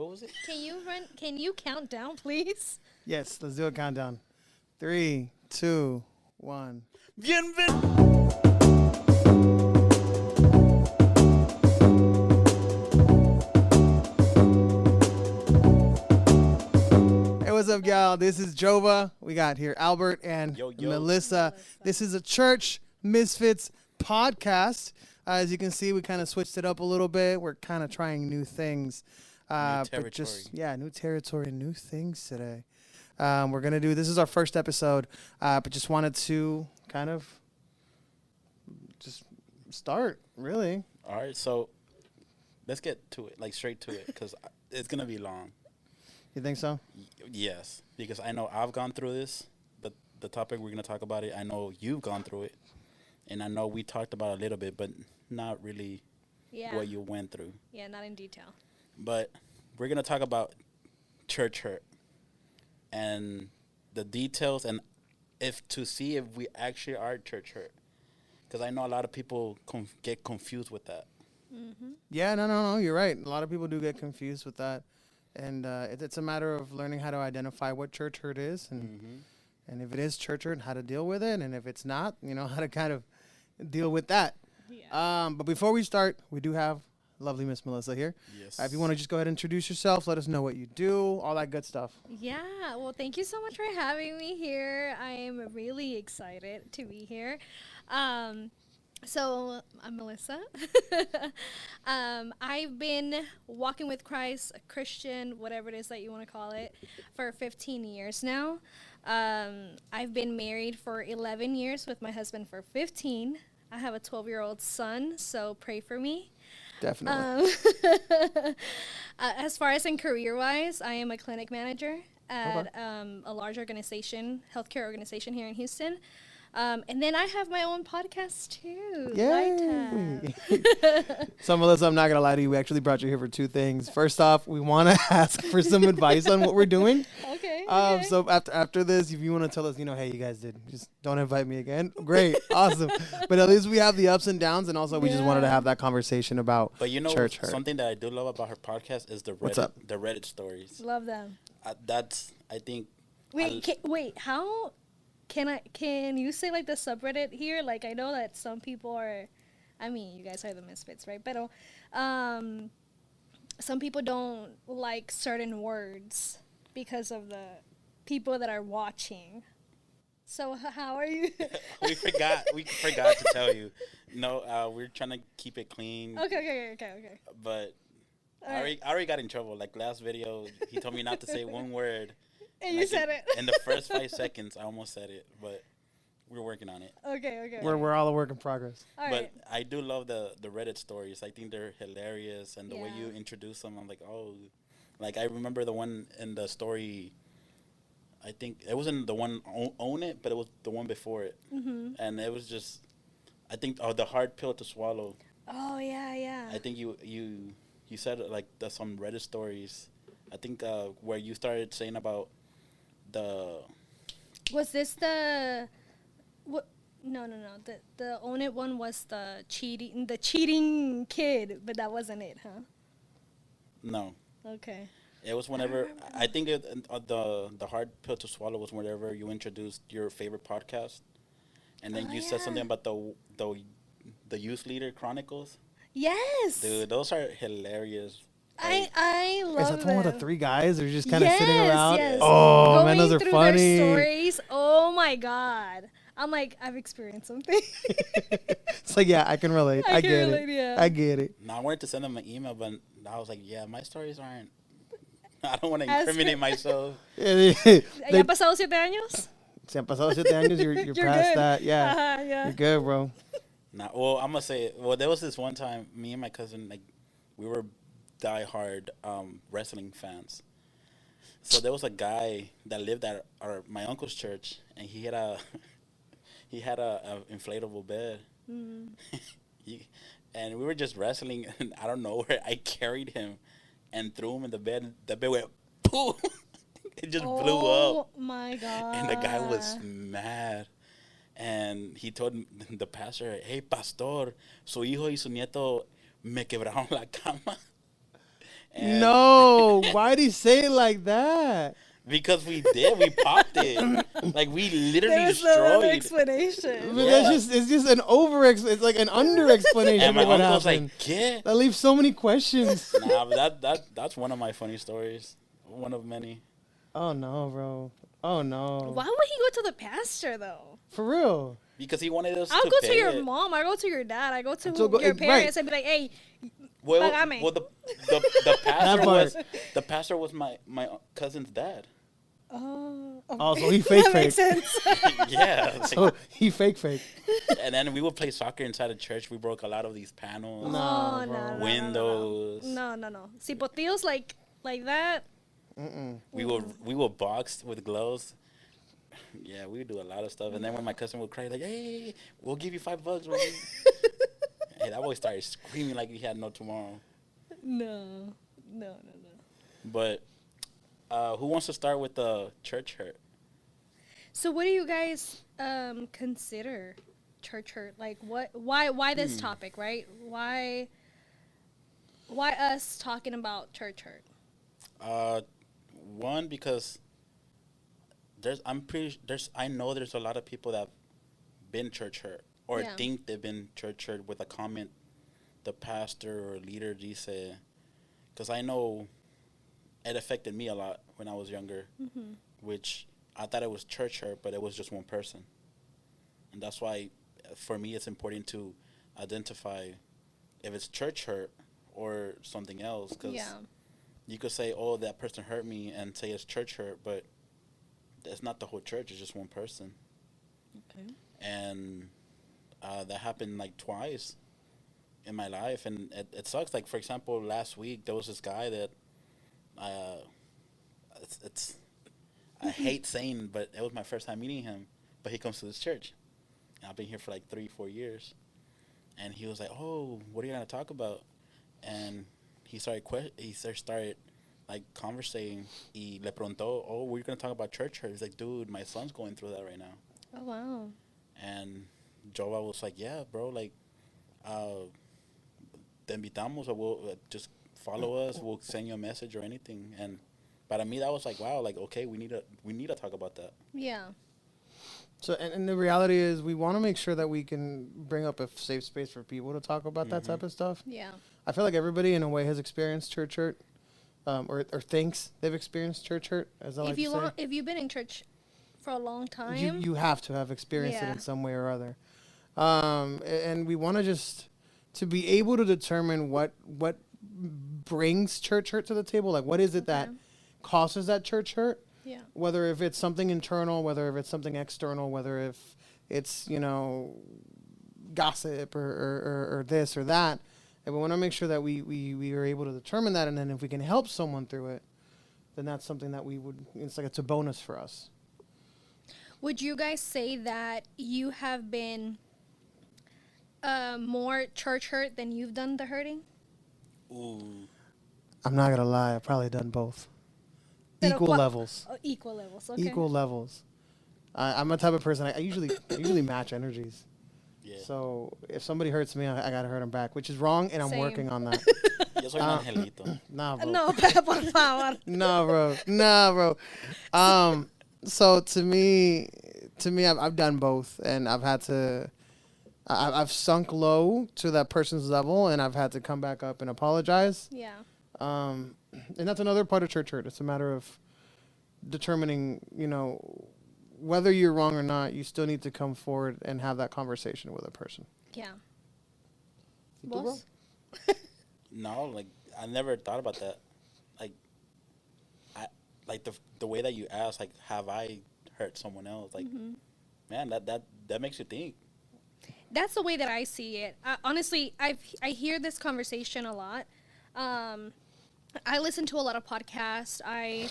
what was it? Can you count down, please? Yes, let's do a countdown. 3, 2, 1. Hey, what's up, y'all? This is JOVA. We got here Albert and Melissa. This is a Church Misfits podcast. As you can see, we kind of switched it up a little bit. We're kind of trying new things. New territory. But just, new territory and new things today. We're going to do, this is our first episode, but just wanted to kind of just start, really. All right, so let's get to it, like straight to it, because it's going to be long. You think so? Yes, because I know I've gone through this, but the topic we're going to talk about it, I know you've gone through it, and I know we talked about it a little bit, but not really what you went through. Yeah, not in detail. But we're going to talk about church hurt and the details and see if we actually are church hurt. Because I know a lot of people get confused with that. Mm-hmm. Yeah, no, you're right. A lot of people do get confused with that. And it's a matter of learning how to identify what church hurt is and if it is church hurt, how to deal with it. And if it's not, how to kind of deal with that. Yeah. But before we start, we do have lovely Miss Melissa here. Yes. If you want to just go ahead and introduce yourself, let us know what you do, all that good stuff. Yeah, well, thank you so much for having me here. I am really excited to be here. So I'm Melissa. I've been walking with Christ, a Christian, whatever it is that you want to call it, for 15 years now. I've been married for 11 years with my husband for 15. I have a 12-year-old son, so pray for me. Definitely. As far as in career-wise, I am a clinic manager at a large organization, healthcare organization here in Houston. And then I have my own podcast, too. Yay! So, Melissa, I'm not going to lie to you. We actually brought you here for two things. First off, we want to ask for some advice on what we're doing. Okay. So after this, if you want to tell us, hey, you guys just don't invite me again. Great. Awesome. But at least we have the ups and downs. And also, we just wanted to have that conversation about church hurt. Something that I do love about her podcast is the Reddit stories. Love them. I think. Wait, how... Can you say like the subreddit here? Like I know that some people are, you guys are the misfits, right? But some people don't like certain words because of the people that are watching. So how are you? We forgot to tell you. No, we're trying to keep it clean. Okay. But I already got in trouble. Like last video, he told me not to say one word. And you said it. In the first 5 seconds, I almost said it, but we're working on it. Okay. We're all a work in progress. All but right. I do love the Reddit stories. I think they're hilarious, and the way you introduce them, I'm like, oh. Like, I remember the one in the story, I think it wasn't the one Own It, but it was the one before it. Mm-hmm. And it was just, I think, the hard pill to swallow. Oh, yeah. I think you said, like, some Reddit stories. I think where you started saying about Was this the what? No. The Own It one was the cheating kid, but that wasn't it, huh? No. Okay. It was whenever I think the hard pill to swallow was whenever you introduced your favorite podcast, and then you said something about the Youth Leader Chronicles. Yes. Dude, those are hilarious. I love them. Is that the one with the three guys? They're just kind of sitting around? Yes. Oh, Going man, those are through funny. Their stories. Oh, my God. I'm like, I've experienced something. It's like, I can relate. I get it. Yeah. I get it. No, I wanted to send them an email, but I was like, my stories aren't. I don't want to incriminate myself. ¿Ya han pasado 7 años? Se han pasado 7 años. You're past good. that. Yeah. Yeah. You're good, bro. Nah, well, I'm going to say, there was this one time, me and my cousin, like, we were diehard wrestling fans. So there was a guy that lived at my uncle's church, and he had a inflatable bed. Mm. And we were just wrestling, and I don't know where I carried him and threw him in the bed. The bed went poof. It just blew up. Oh my God. And the guy was mad. And he told the pastor, "Hey, pastor, su hijo y su nieto me quebraron la cama." And No, why'd he say it like that? because we did, we popped it. Like we literally There's no other destroyed. explanation. But Yeah. it's just an it's like an under explanation And my of what uncle's happened. like, "Yeah." That leaves so many questions. Nah, but that's one of my funny stories. One of many. Oh no, bro. Oh no. Why would he go to the pastor though? For real. Because he wanted us I'll to go pay to your it. mom. I go to your dad. I go to So go- your right. parents and be like, hey, Well, Pagame. well, the pastor That was part. my cousin's dad. oh, Oh, so he fake that makes fake. sense. Yeah. like- So he fake. and then we would play soccer inside the church. We broke a lot of these panels, Nah, Oh, bro. windows. No. Si potillos like that. We will box with gloves. Yeah, we would do a lot of stuff. And then when my cousin would cry, like, "Hey, we'll give you $5." Bro. Hey, that boy started screaming like he had no tomorrow. No. But who wants to start with the church hurt? So what do you guys consider church hurt? Like why this topic, right? Why us talking about church hurt? One, because I know there's a lot of people that have been church hurt or Yeah. think they've been church hurt with a comment the pastor or leader dice. Because I know it affected me a lot when I was younger, which I thought it was church hurt, but it was just one person. And that's why, for me, it's important to identify if it's church hurt or something else. Because Yeah. you could say, "Oh, that person hurt me," and say it's church hurt, but it's not the whole church. It's just one person. Okay. And that happened like twice in my life, and it sucks. Like, for example, last week there was this guy that I hate saying, but it was my first time meeting him. But he comes to this church. And I've been here for like 3-4 years, and he was like, "Oh, what are you gonna talk about?" And he started like conversating. Y le preguntó, "Oh, we're gonna talk about church hurt." He's like, "Dude, my son's going through that right now." Oh wow. And JOVA was like, "Yeah, bro, like, te invitamos, or we'll just follow us. We'll send you a message or anything." And but to me, that was like, wow, like, okay, we need to talk about that. Yeah. So, and the reality is, we want to make sure that we can bring up a safe space for people to talk about that type of stuff. Yeah. I feel like everybody, in a way, has experienced church hurt, or thinks they've experienced church hurt, as I like to say. If you've been in church for a long time, You have to have experienced it Yeah. in some way or other. And we want to just to be able to determine what brings church hurt to the table. Like, what is it that causes that church hurt? yeah. Whether if it's something internal, whether if it's something external, whether if it's, gossip or this or that. And we want to make sure that we are able to determine that. And then if we can help someone through it, then that's something that it's a bonus for us. Would you guys say that you have been more church hurt than you've done the hurting? Ooh, I'm not going to lie. I've probably done both. Pero Equal levels. Oh, equal levels. Okay. Equal levels. I'm a type of person. I usually match energies. yeah. So if somebody hurts me, I gotta hurt them back, which is wrong, and I'm Same. working on that. Yo soy un angelito. Nah, bro. No, por favor. Nah, bro. So to me, I've done both, and I've had to. I've sunk low to that person's level, and I've had to come back up and apologize. Yeah. And that's another part of church hurt. It's a matter of determining, whether you're wrong or not. You still need to come forward and have that conversation with a person. Yeah. You too, bro? Boss? No, like, I never thought about that. Like the way that you ask, like, have I hurt someone else? Like, man, that makes you think. That's the way that I see it. Honestly, I hear this conversation a lot. I listen to a lot of podcasts. I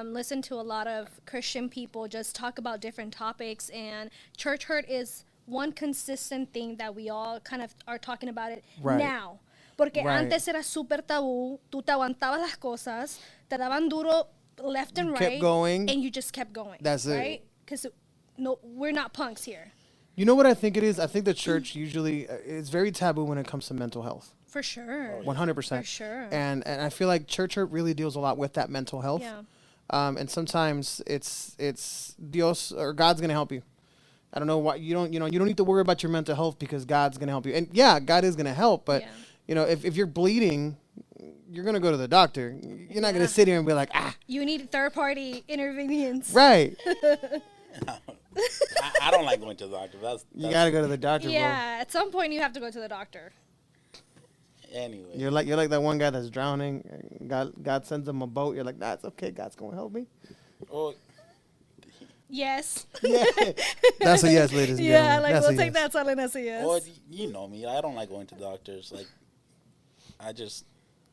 listen to a lot of Christian people just talk about different topics, and church hurt is one consistent thing that we all kind of are talking about it now. Porque antes era súper tabú, tú te aguantabas las cosas, te daban duro left and right, kept going. and you just kept going. That's it. Right? Because no, we're not punks here. You know what I think it is? I think the church usually is very taboo when it comes to mental health. For sure. 100%. For sure. And I feel like church hurt really deals a lot with that mental health. Yeah. And sometimes it's Dios or God's gonna help you. I don't know why you don't need to worry about your mental health because God's gonna help you. And yeah, God is gonna help, but if you're bleeding, you're gonna go to the doctor. You're not gonna sit here and be like, You need third-party intervenience. right. I don't like going to the doctor. That's You gotta go to the doctor, bro. Yeah, at some point you have to go to the doctor. Anyway. You're like that one guy that's drowning. God sends him a boat. You're like, nah, it's okay. God's gonna help me. Oh, Yes. Yeah, that's a yes, ladies and Yeah, gentlemen. like That's we'll a take yes. that silent as a yes. well, you know me. I don't like going to doctors. Like, I just,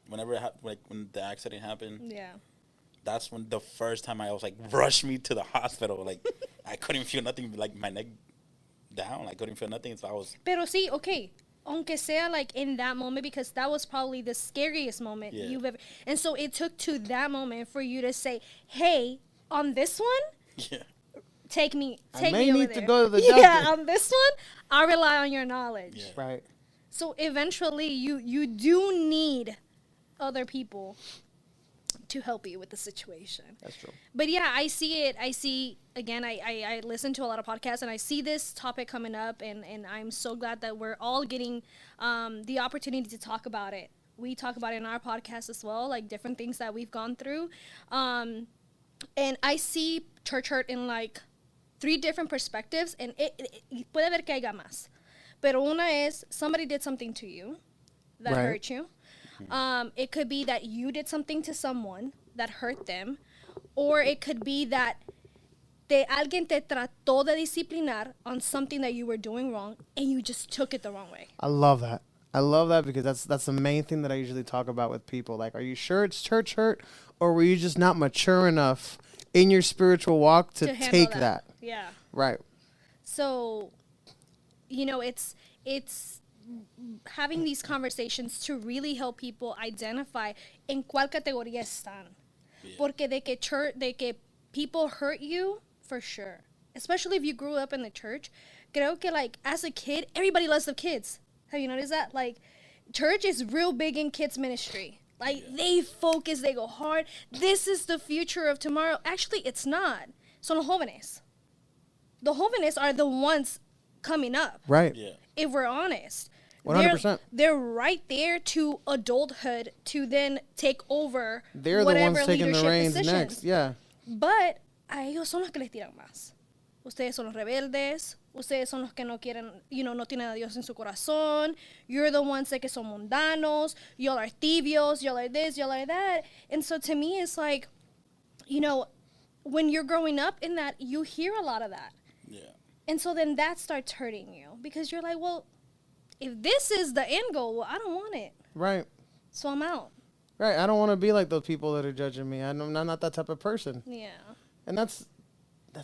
whenever when the accident happened, Yeah. that's when the first time I was like, rush me to the hospital. Like, I couldn't feel nothing. Like my neck down. I couldn't feel nothing. So I was. Pero sí, okay. Aunque sea like in that moment, because that was probably the scariest moment you've ever. And so it took to that moment for you to say, "Hey, on this one, Yeah. take me I over may need there." to go to the doctor. Yeah, on this one, I rely on your knowledge. Yeah. Right. So eventually, you do need other people to help you with the situation. That's true. But yeah, I see it. I see, again, I listen to a lot of podcasts and I see this topic coming up, and I'm so glad that we're all getting the opportunity to talk about it. We talk about it in our podcast as well, like different things that we've gone through. And I see church hurt in like 3 different perspectives, and puede ver que haya más. Pero una es somebody did something to you that hurt you. It could be that you did something to someone that hurt them, or it could be that alguien te trató de disciplinar on something that you were doing wrong, and you just took it the wrong way. I love that. I love that because that's the main thing that I usually talk about with people. Like, are you sure it's church hurt, or were you just not mature enough in your spiritual walk to take that? Yeah. Right. So, it's having these conversations to really help people identify en cuál categoría están. Yeah. Porque de que people hurt you, for sure. Especially if you grew up in the church. Creo que, like, as a kid, everybody loves the kids. Have you noticed that? Like, church is real big in kids ministry. Like, they focus, they go hard. This is the future of tomorrow. Actually, it's not. Son los jóvenes. The jóvenes are the ones coming up. Right. Yeah. If we're honest. 100%. They're right there to adulthood to then take over. They're the ones taking the reins next. Yeah. But a ellos son los que les tiran más. Ustedes son los rebeldes. Ustedes son los que no quieren, no tienen a Dios en su corazón. You're the ones that que son mundanos. Y'all are tibios. Y'all are this. Y'all are that. And so to me, it's like, when you're growing up in that, you hear a lot of that. Yeah. And so then that starts hurting you because you're like, well, if this is the end goal, well, I don't want it. Right. So I'm out. Right. I don't want to be like those people that are judging me. I'm not that type of person. Yeah. And that's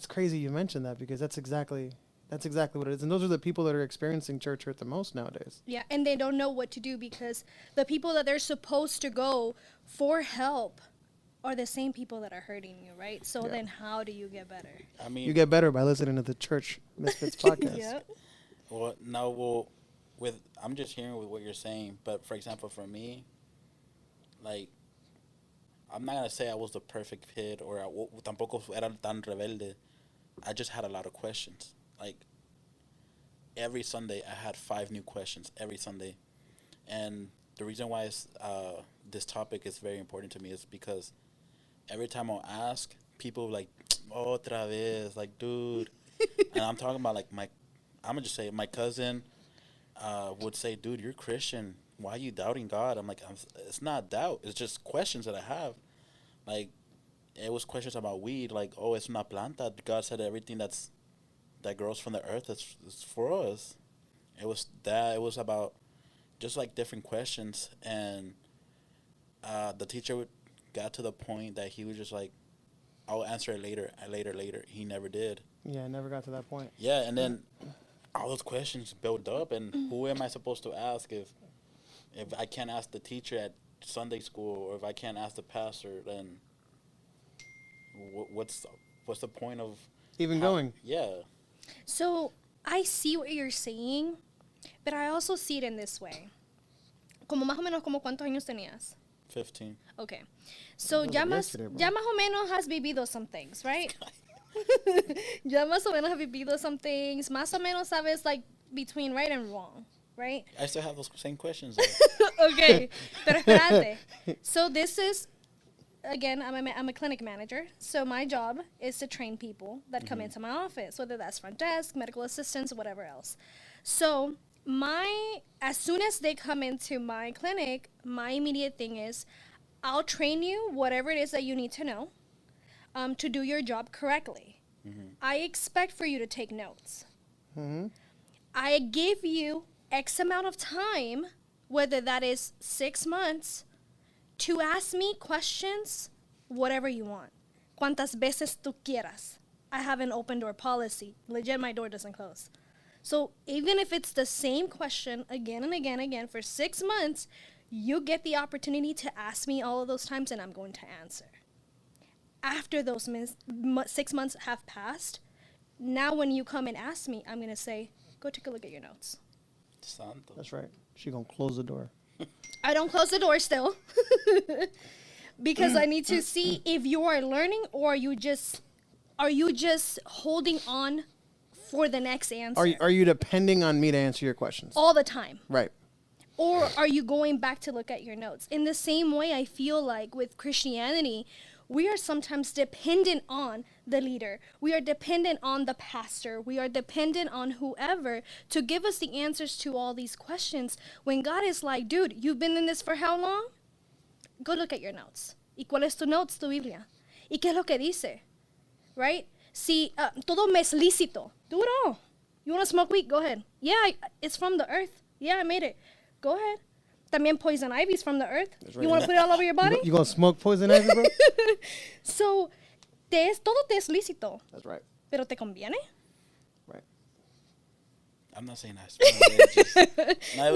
crazy you mentioned that because that's exactly what it is. And those are the people that are experiencing church hurt the most nowadays. Yeah, and they don't know what to do because the people that they're supposed to go for help are the same people that are hurting you, right? So then how do you get better? I mean, You get better by listening to the Church Misfits podcast. Yep. I'm just hearing with what you're saying, but for example, for me, like, I'm not gonna say I was the perfect kid or tampoco era tan rebelde. I just had a lot of questions. Like, every Sunday I had 5 new questions every Sunday, and the reason why this topic is very important to me is because every time I'll ask, people like, otra vez, like, dude, and I'm talking about like I'm gonna just say my cousin would say, dude, you're Christian. Why are you doubting God? I'm like, it's not doubt. It's just questions that I have. Like, it was questions about weed. Like, oh, it's una planta. God said everything that grows from the earth is for us. It was that. It was about just like different questions. And the teacher got to the point that he was just like, I'll answer it later. He never did. Yeah, I never got to that point. Yeah, and then all those questions built up, and who am I supposed to ask if I can't ask the teacher at Sunday school, or if I can't ask the pastor, then what's the point of Even going. Yeah. So I see what you're saying, but I also see it in this way. como más o menos como cuántos años tenías? 15. Okay. So ya más o menos has vivido some things, right? Ya más o menos has vivido some things. Más o menos sabes like between right and wrong, right? I still have those same questions. Okay. Pero espérate. So this is, again, I'm a clinic manager. So my job is to train people that come into my office, whether that's front desk, medical assistants, whatever else. So as soon as they come into my clinic, my immediate thing is I'll train you whatever it is that you need to know to do your job correctly. I expect for you to take notes. I give you X amount of time, whether that is 6 months, to ask me questions, whatever you want. Cuantas veces tú quieras. I have an open door policy. Legit, my door doesn't close. So even if it's the same question again and again and again for 6 months, you get the opportunity to ask me all of those times and I'm going to answer. After those 6 months have passed, now when you come and ask me, I'm going to say, go take a look at your notes. Santo. That's right. She's going to close the door. I don't close the door still because I need to see if you are learning or are you just holding on for the next answer. Are you depending on me to answer your questions? All the time. Right. Or are you going back to look at your notes? In the same way, I feel like with Christianity, we are sometimes dependent on the leader. We are dependent on the pastor. We are dependent on whoever to give us the answers to all these questions. When God is like, dude, you've been in this for how long? Go look at your notes. ¿Y cuál es tu notes, tu Biblia? ¿Y qué es lo que dice? Right? Si todo me es lícito. Do it all. You want to smoke weed? Go ahead. Yeah, it's from the earth. Yeah, I made it. Go ahead. También poison ivy is from the earth. Right. You want to put it all over your body? You going to smoke poison ivy, bro? So, todo te es lícito. That's right. Pero te conviene? Right. I'm not saying that. No.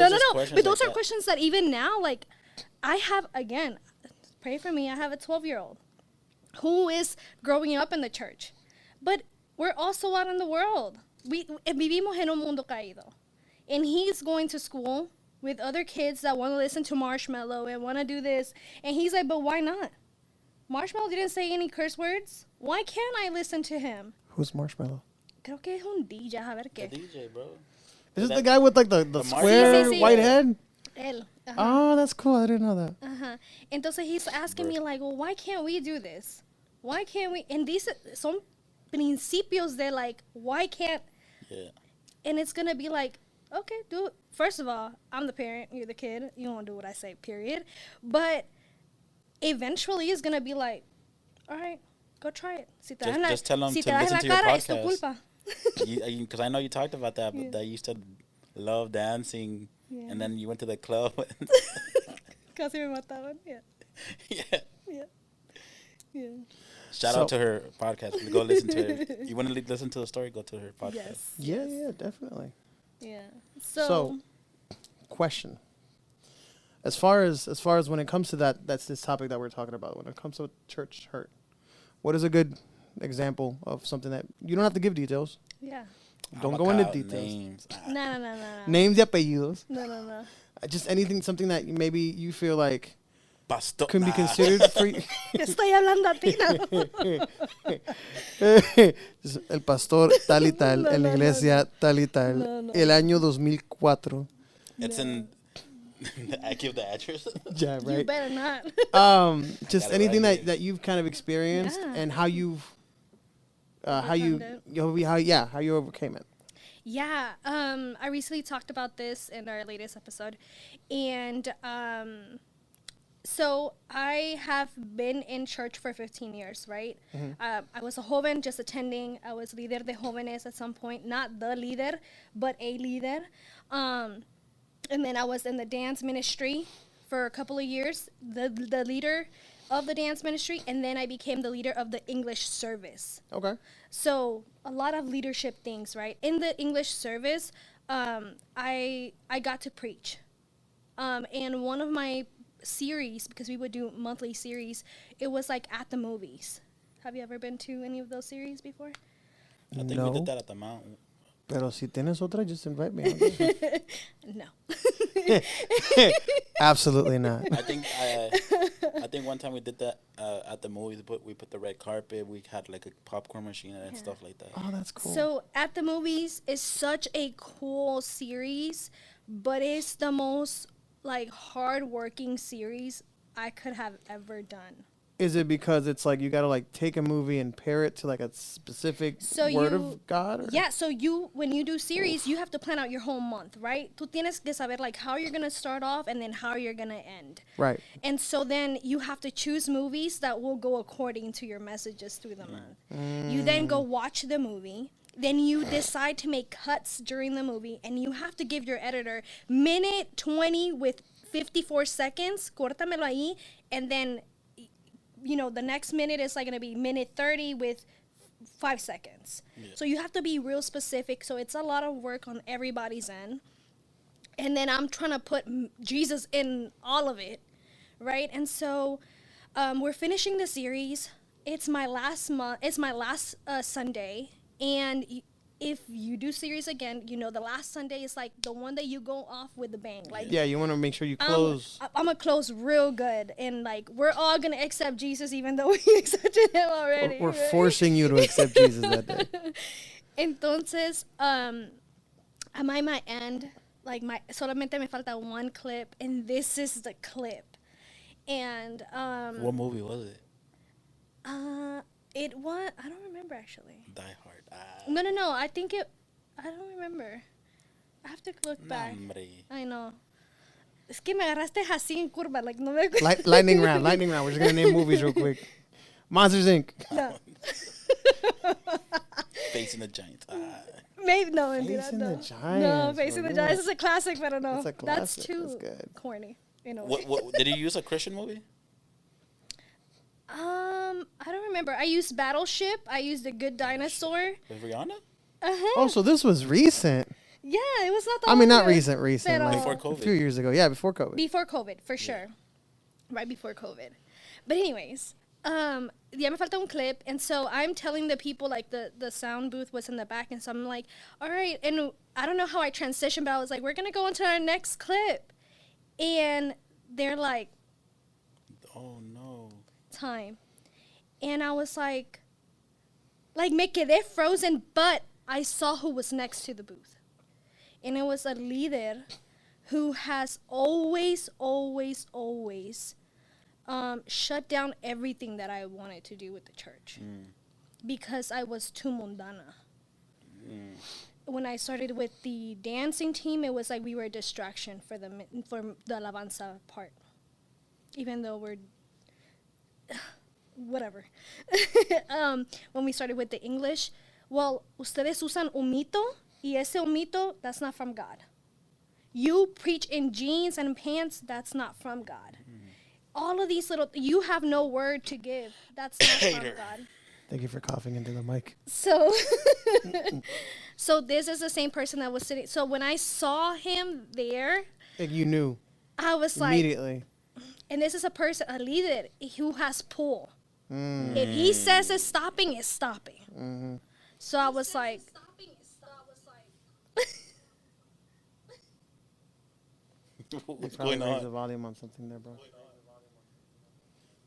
But those are questions that even now, like, I have, again, pray for me, I have a 12-year-old who is growing up in the church. But we're also out in the world. Vivimos en un mundo caído. And he's going to school with other kids that want to listen to Marshmallow and want to do this. And he's like, but why not? Marshmallow didn't say any curse words. Why can't I listen to him? Who's Marshmallow? Creo que es un DJ, a ver qué. The DJ, bro. Is this the guy with like the square white head? Él. Oh, that's cool. I didn't know that. Entonces he's asking me like, well, why can't we do this? Why can't we? And these son principios de like, why can't? Yeah. And it's going to be like, okay, do it. First of all, I'm the parent, you're the kid. You don't do what I say, period. But eventually it's going to be like, all right, go try it. Just tell them to listen to your podcast. Because I know you talked about that, but that you used to love dancing, and then you went to the club. Casi me mataban, yeah. Shout out to her podcast. Go listen to her. You want to listen to the story? Go to her podcast. Yes. Yeah, definitely. Yeah. So, question. As far as when it comes to that's this topic that we're talking about. When it comes to church hurt, what is a good example of something that you don't have to give details? Yeah. Don't go into details. Names. No. Names y apellidos. No. Just anything, something that maybe you feel like Pastor. can be considered free. Estoy hablando a ti, El pastor tal y tal, en la iglesia tal y tal, el año 2004. It's in. I give the address. Yeah, right. You better not. Just anything that you've kind of experienced and how you've how you overcame it. Yeah, I recently talked about this in our latest episode, and so I have been in church for 15 years, right? I was a joven, just attending. I was líder de jóvenes at some point, not the leader, but a leader. And then I was in the dance ministry for a couple of years, the leader of the dance ministry, and then I became the leader of the English service. Okay. So a lot of leadership things, right? In the English service, I got to preach. And one of my series, because we would do monthly series, it was like at the movies. Have you ever been to any of those series before? I think we did that at the Mount. Pero si tienes otra, just invite me. Okay? No. Absolutely not. I think one time we did that at the movies. We put the red carpet. We had like a popcorn machine and stuff like that. Oh, that's cool. So at the movies is such a cool series, but it's the most like hard-working series I could have ever done. Is it because it's like you got to like take a movie and pair it to like a specific word of God? Or? Yeah, so when you do series, you have to plan out your whole month, right? Tú tienes que saber like how you're going to start off and then how you're going to end. Right. And so then you have to choose movies that will go according to your messages through the month. You then go watch the movie. Then you decide to make cuts during the movie, and you have to give your editor minute 20 with 54 seconds, córtamelo ahí, and then the next minute is like going to be minute 30 with 5 seconds. Yeah. So you have to be real specific. So it's a lot of work on everybody's end. And then I'm trying to put Jesus in all of it, right? And so we're finishing the series. It's my last month. It's my last Sunday. And if you do series again, the last Sunday is like the one that you go off with a bang. Like, yeah, you want to make sure you close. I'm going to close real good. And like, we're all going to accept Jesus even though we accepted him already. We're forcing you to accept Jesus that day. Entonces, I'm at my end. Like, solamente me falta one clip. And this is the clip. And what movie was it? It was, I don't remember actually. Die Hard. No. I don't remember. I have to look back. I know. Es que me agarraste así en curva, like no me acuerdo. Lightning round. We're just gonna name movies real quick. Monsters Inc. No. Facing the Giants. Maybe no. Facing the Giants. No, Facing the Giants is a classic, but I don't know. It's a classic. That's too good. corny. What did you use a Christian movie? I don't remember. I used Battleship. I used The Good Dinosaur. With Rihanna? Uh-huh. Oh, so this was recent. Yeah, it was not that not recent. Like before COVID. A few years ago. Yeah, before COVID. Before COVID, for sure. Right before COVID. But anyways, me falta un clip. And so I'm telling the people, like, the sound booth was in the back. And so I'm like, all right. And I don't know how I transitioned, but I was like, we're going to go into our next clip. And they're like, oh, no. Time. And I was like me quedé frozen, but I saw who was next to the booth. And it was a leader who has always shut down everything that I wanted to do with the church because I was too mundana. When I started with the dancing team, it was like we were a distraction for the alabanza part, even though we're whatever. When we started with the English, well, ustedes usan un mito, y ese un mito, that's not from God. You preach in jeans and pants, that's not from God. All of these you have no word to give, that's not from God. Thank you for coughing into the mic. So, so this is the same person that was sitting. So when I saw him there, and you knew, I was immediately. And this is a leader who has pull. If he says it's stopping, it's stopping. Mm-hmm. So I was like, what's going raise on? the volume on something there, bro.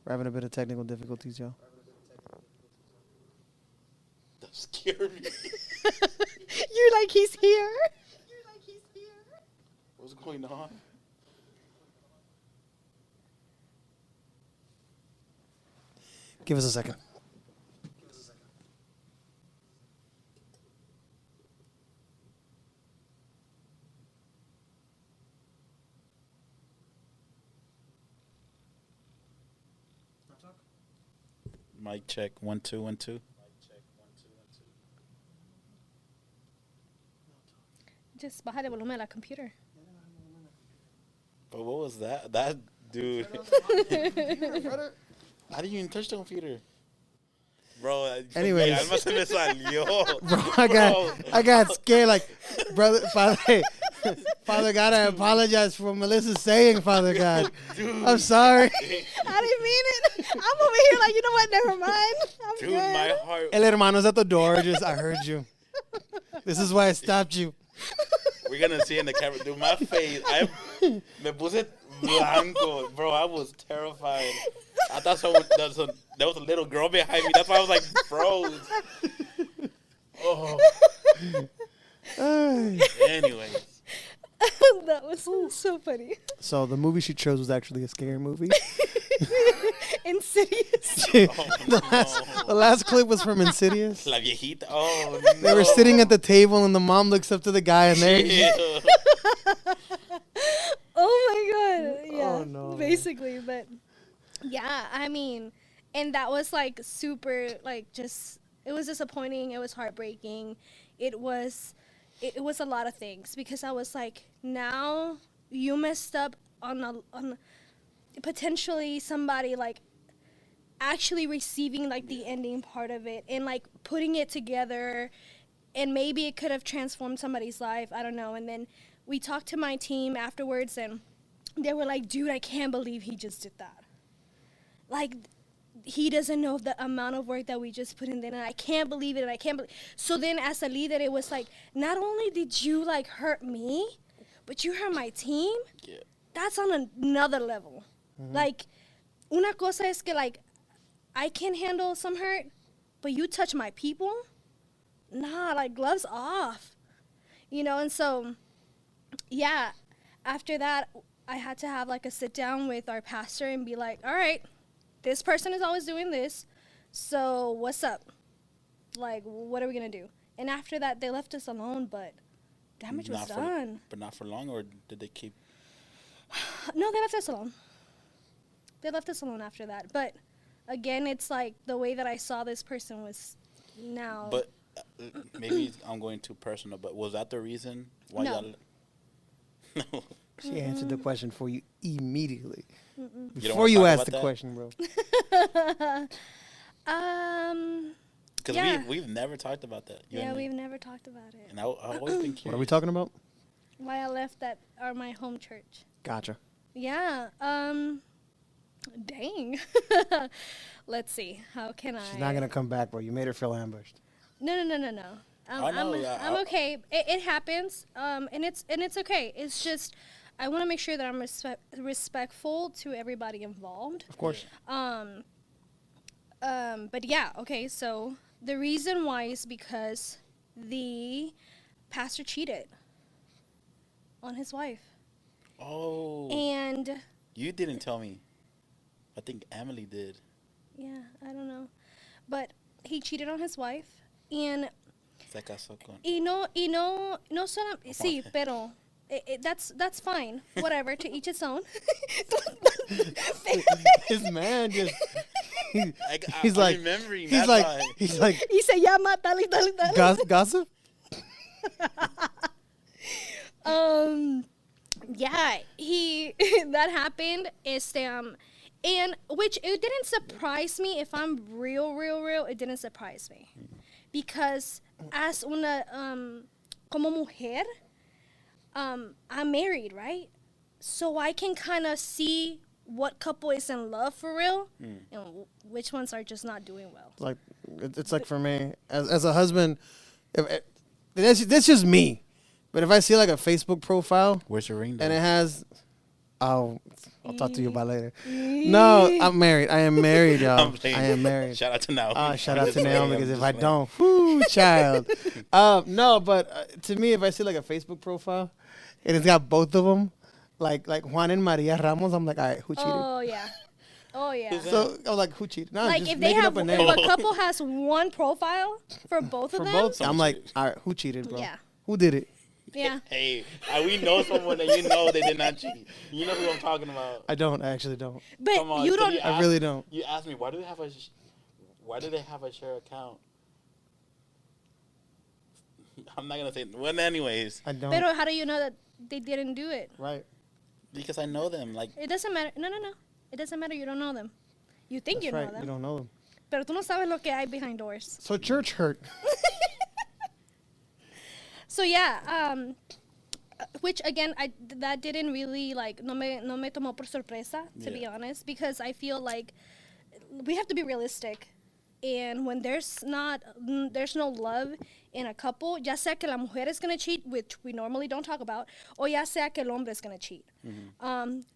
We're having a bit of technical difficulties, y'all. That scared me. You're like, he's here. What's going on? Give us a second. Mic check 1 2 1 2. Just bájale volumen a la computer. But what was that? That dude. How do you even touch the computer? Bro, anyways. Alma se me salió. Bro, I got scared. Like, brother, Father God, I apologize for what Melissa's saying, Father God. Dude. I'm sorry. I didn't mean it. I'm over here like, you know what? Never mind. I'm Dude, good. my heart. El hermano's at the door. I heard you. This is why I stopped you. We're gonna see in the camera. Dude, my face. Me puse blanco, bro. I was terrified. I thought there was a little girl behind me. That's why I was like froze. Oh. Anyways. That was so funny. So the movie she chose was actually a scary movie. Insidious. The last clip was from Insidious. La viejita. Oh, no. They were sitting at the table and the mom looks up to the guy and they Oh my god. Yeah. Oh, no. Basically, but yeah, I mean, and that was like super like just it was disappointing, it was heartbreaking. It was a lot of things because I was like, now you messed up on potentially somebody like actually receiving like the ending part of it and like putting it together, and maybe it could have transformed somebody's life. I don't know. And then we talked to my team afterwards and they were like, dude, I can't believe he just did that. Like, he doesn't know the amount of work that we just put in there, and I can't believe it, and I can't believe. So then as a leader, it was like, not only did you like hurt me, but you hurt my team. Yeah. That's on another level. Mm-hmm. Like, una cosa es que like, I can handle some hurt, but you touch my people? Nah, like gloves off. You know, and so, yeah, after that, I had to have like a sit down with our pastor and be like, all right, this person is always doing this, so what's up? Like, what are we going to do? And after that, they left us alone, but damage was done. But not for long, or did they keep? No, they left us alone. They left us alone after that. But, again, it's like the way that I saw this person was now. But maybe I'm going too personal, but was that the reason why No. y'all? No. She answered the question for you immediately. Mm-mm. Before you asked the question, bro. Because Yeah. we've never talked about that. You Yeah, and me. we've never talked about it. And I've always been curious. What are we talking about? Why I left that or my home church. Gotcha. Yeah. Dang. Let's see. How can I? She's not gonna come back, bro. You made her feel ambushed. No. I know, yeah, I'm okay. It happens. And it's okay. It's just I want to make sure that I'm respectful to everybody involved. Of course. But yeah. Okay. So the reason why is because the pastor cheated on his wife. Oh. And You didn't tell me. I think Emily did. yeah, I don't know, but he cheated on his wife, and Se casó con. no solo sí, pero that's fine. Whatever, to each its own. His man just. He's like remembering. He's like. He said, "Llama, dale." Gossip. Yeah, that happened. And which it didn't surprise me. If I'm real, it didn't surprise me, because as una como mujer, I'm married, right? So I can kind of see what couple is in love for real, and which ones are just not doing well. Like it's like for me as a husband, that's just me. But if I see like a Facebook profile, Where's your ring? and it has, I'll talk to you about later. No, I'm married. I am married, y'all. I am married. Shout out to Naomi. Shout out to Naomi, because if I don't, whoo, child. No, but to me, if I see like a Facebook profile and it's got both of them, like Juan and Maria Ramos, I'm like, all right, who cheated? Oh yeah. So I'm like, who cheated? No, Like just if they making have, up a if name. a couple has one profile for both of For them. both, I'm like, cheated. all right, who cheated, bro? Yeah. Who did it? Yeah. Hey, we know someone that you know they did not cheat. You know who I'm talking about. I don't. I actually don't. But Come on, you can don't. I really don't. You asked me why do they have a share account? I'm not gonna say. Well, anyways, I don't. Pero how do you know that they didn't do it? Right. because I know them. Like It doesn't matter. No. It doesn't matter. You don't know them. You think That's you right. know them. You don't know them. Pero tú no sabes lo que hay behind doors. So church hurt. So yeah, which again, that didn't really like no me tomó por sorpresa, to be honest, because I feel like we have to be realistic. And when there's no love in a couple, ya sea que la mujer is going to cheat, which we normally don't talk about, or ya sea que el hombre is going to cheat.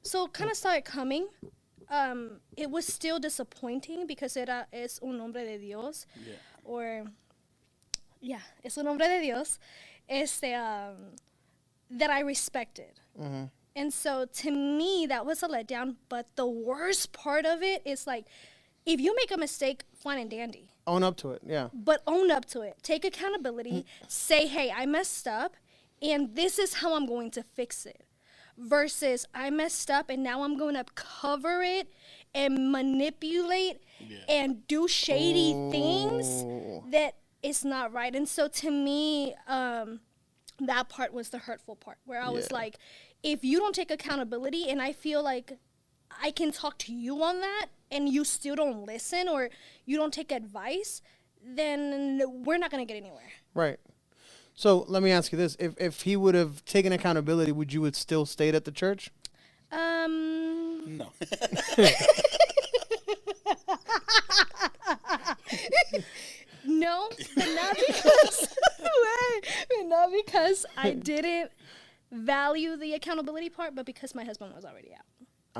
So kind of started coming. It was still disappointing because es un hombre de Dios. Yeah. Or, yeah, es un hombre de Dios. That I respected. And so to me, that was a letdown. But the worst part of it is like, if you make a mistake, fine and dandy. Own up to it, yeah. But own up to it. Take accountability. Say, hey, I messed up, and this is how I'm going to fix it. Versus, I messed up, and now I'm going to cover it and manipulate and do shady things that is not right. And so to me, that part was the hurtful part, where I was like, if you don't take accountability, and I feel like I can talk to you on that, and you still don't listen or you don't take advice, then we're not going to get anywhere. Right. So let me ask you this. If he would have taken accountability, would you have still stayed at the church? No. No, but not because I didn't value the accountability part, but because my husband was already out.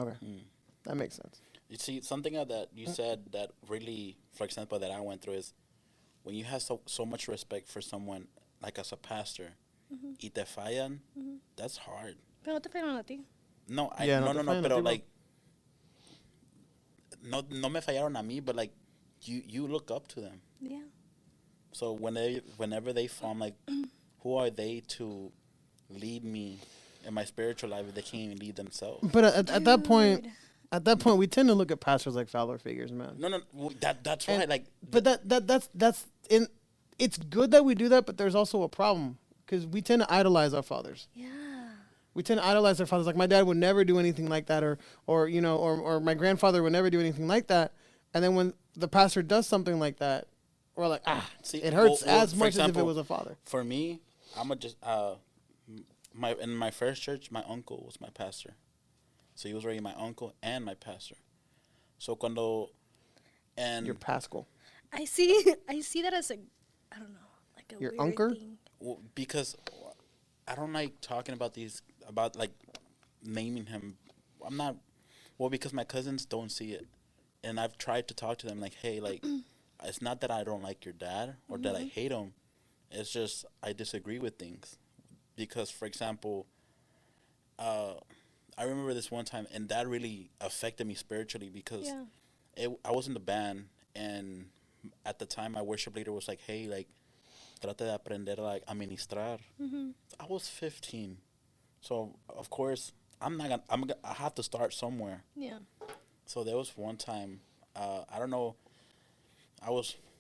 Okay. That makes sense. You see, something that you said that really, for example, that I went through is when you have so much respect for someone, like as a pastor, y te fallan, that's hard. Pero no te fallaron a ti. No, no, pero like, no me fallaron a mí, but like, you look up to them. Yeah. So whenever they fall, I'm like, who are they to lead me in my spiritual life if they can't even lead themselves? But at that point, we tend to look at pastors like father figures, man. No, that's right. Like, but that's in. It's good that we do that, but there's also a problem because we tend to idolize our fathers. Yeah. We tend to idolize our fathers. Like my dad would never do anything like that, or my grandfather would never do anything like that. And then when the pastor does something like that, we're like, see, it hurts as much as if it was a father. For me, I'm in my first church, my uncle was my pastor. So he was already my uncle and my pastor. So Your Pascal. I see that as I don't know, like a your weird uncle? thing. Well, because I don't like talking about like naming him. I'm not, because my cousins don't see it. And I've tried to talk to them like, hey, like, it's not that I don't like your dad or that I hate him. It's just I disagree with things. Because, for example, I remember this one time, and that really affected me spiritually because I was in the band, and at the time my worship leader was like, hey, like, trata de aprender like a ministrar. I was 15. So, of course, I have to start somewhere. Yeah. So there was one time, I don't know,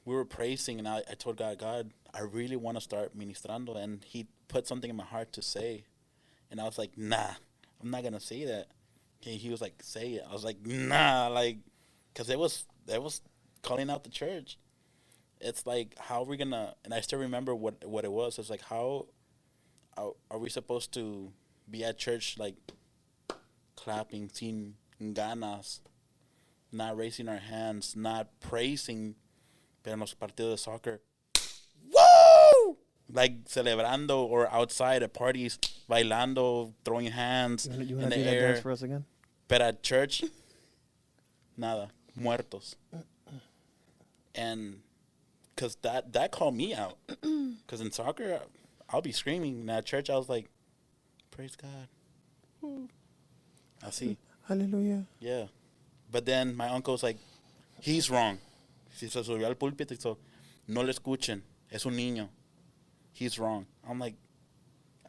we were praising, and I told God, I really want to start ministrando, and he put something in my heart to say, and I was like, nah, I'm not gonna say that. Okay, he was like, say it. I was like, nah, like, because it was calling out the church. It's like, how are we gonna? And I still remember what it was. It's like, how are we supposed to be at church like clapping, sin ganas, not raising our hands, not praising, pero en los partidos de soccer, woo! Like celebrando, or outside at parties, bailando, throwing hands You in want the to do that air. dance for us again? But at church, nada, muertos. And because that called me out. Because in soccer, I'll be screaming. And at church, I was like, praise God. I see. Hallelujah. Yeah. But then my uncle was like, he's wrong. Si se subió al púlpito y dijo, no le escuchen. Es un niño. He's wrong. I'm like,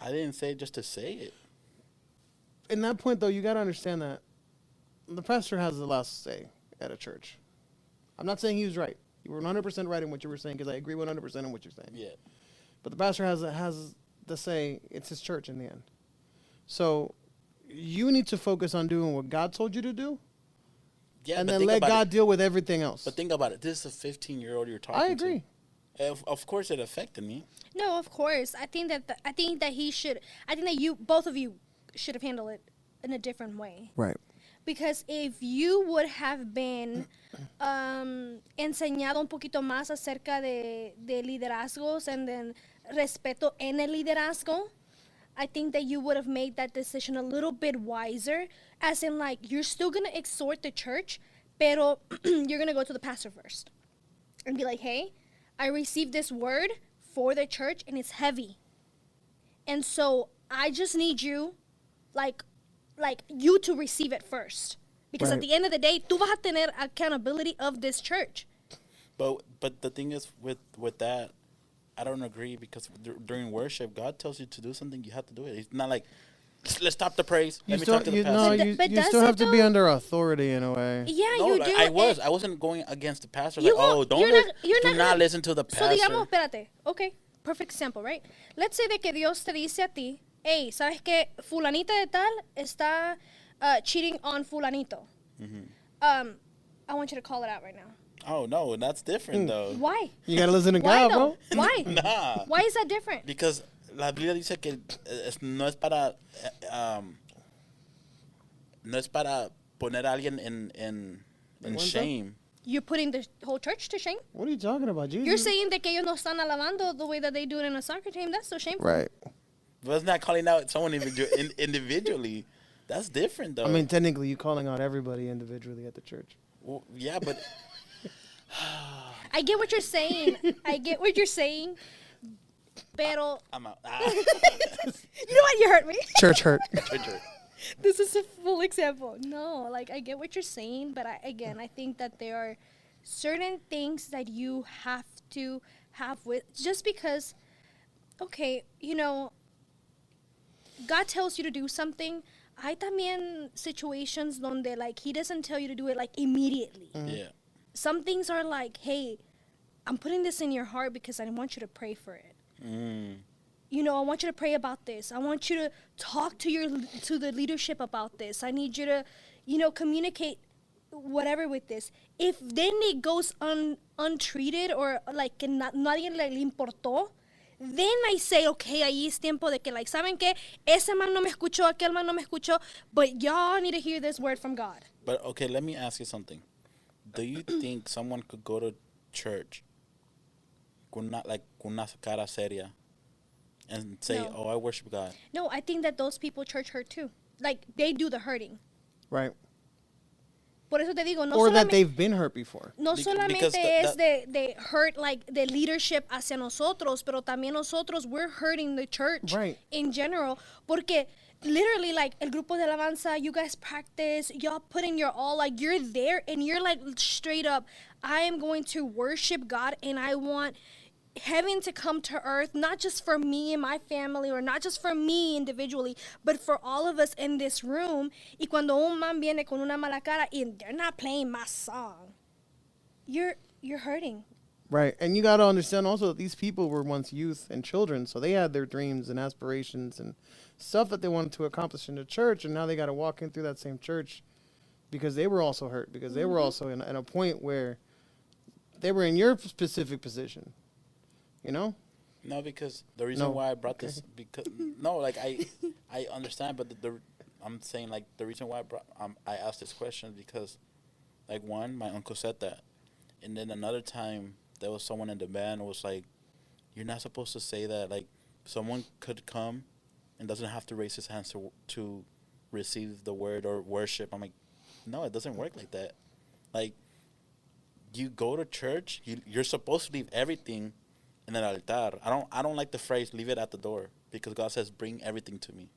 I didn't say it just to say it. In that point, though, you got to understand that the pastor has the last say at a church. I'm not saying he was right. You were 100% right in what you were saying, because I agree 100% in what you're saying. Yeah. But the pastor has the say. It's his church in the end. So you need to focus on doing what God told you to do. Yeah, and then let God deal with everything else. But think about it. This is a 15-year-old you're talking to. I agree. Of course, it affected me. No, of course. I think that both of you should have handled it in a different way. Right. Because if you would have been enseñado un poquito más acerca de liderazgos and then respeto en el liderazgo, I think that you would have made that decision a little bit wiser, as in like you're still going to exhort the church, pero you're going to go to the pastor first and be like, hey, I received this word for the church and it's heavy. And so I just need you, like you to receive it first. Because at the end of the day, tú vas a tener accountability of this church. But the thing is with that, I don't agree, because during worship, God tells you to do something, you have to do it. It's not like, let's stop the praise. Let me talk to the pastor. No, you still have to be under authority in a way. Yeah, no, you like, do. I wasn't going against the pastor. You Like, oh, you're not listen to the pastor. So digamos, espérate. Okay, perfect example, right? Let's say de que Dios te dice a ti, hey, ¿sabes que fulanita de tal está cheating on fulanito? I want you to call it out right now. Oh, no, that's different, though. Why? You gotta listen to God, bro. Why? Nah. Why is that different? Because la Biblia dice que no es para poner a alguien en shame. You're putting the whole church to shame? What are you talking about, Jesus? You're saying that ellos no están alabando the way that they do it in a soccer team. That's so shameful. Right. But it's not calling out someone individually. That's different, though. I mean, technically, you're calling out everybody individually at the church. Well, yeah, but I get what you're saying. Pero I'm out. you know what? You hurt me. Church hurt. This is a full example. No, like I get what you're saying, but I think that there are certain things that you have to have with, just because, okay, you know, God tells you to do something. Hay también situations donde like he doesn't tell you to do it like immediately. Yeah. Some things are like, hey, I'm putting this in your heart because I want you to pray for it. You know, I want you to pray about this. I want you to talk to the leadership about this. I need you to, you know, communicate whatever with this. If then it goes untreated or like que nadie le importó, then I say, okay, ahí es tiempo de que, like, ¿saben qué? Ese man no me escuchó, aquel man no me escuchó, but y'all need to hear this word from God. But, okay, let me ask you something. Do you think someone could go to church con una cara seria and say, No. oh, I worship God? No, I think that those people church hurt too. Like, they do the hurting. Right. Por eso te digo, no Or that solamente, they've been hurt before. no Because solamente es de hurt like the leadership hacia nosotros, pero también nosotros, we're hurting the church Right. in general. Porque literally, like, el grupo de alabanza, you guys practice, y'all put in your all, like, you're there and you're like straight up, I am going to worship God and I want heaven to come to earth, not just for me and my family, or not just for me individually, but for all of us in this room. Y cuando un man viene con una mala cara and they're not playing my song, you're hurting. Right. And you got to understand also that these people were once youth and children, so they had their dreams and aspirations and stuff that they wanted to accomplish in the church, and now they got to walk in through that same church because they were also hurt, because they were also in a point where they were in your specific position. You know? No, because the reason why I brought this, because like I understand, but I'm saying like the reason why I asked this question because, like, one, my uncle said that, and then another time there was someone in the band who was like, you're not supposed to say that. Like, someone could come and doesn't have to raise his hands to receive the word or worship. I'm like, no, it doesn't work like that. Like, you go to church, you're supposed to leave everything in el altar. I don't like the phrase leave it at the door, because God says bring everything to me.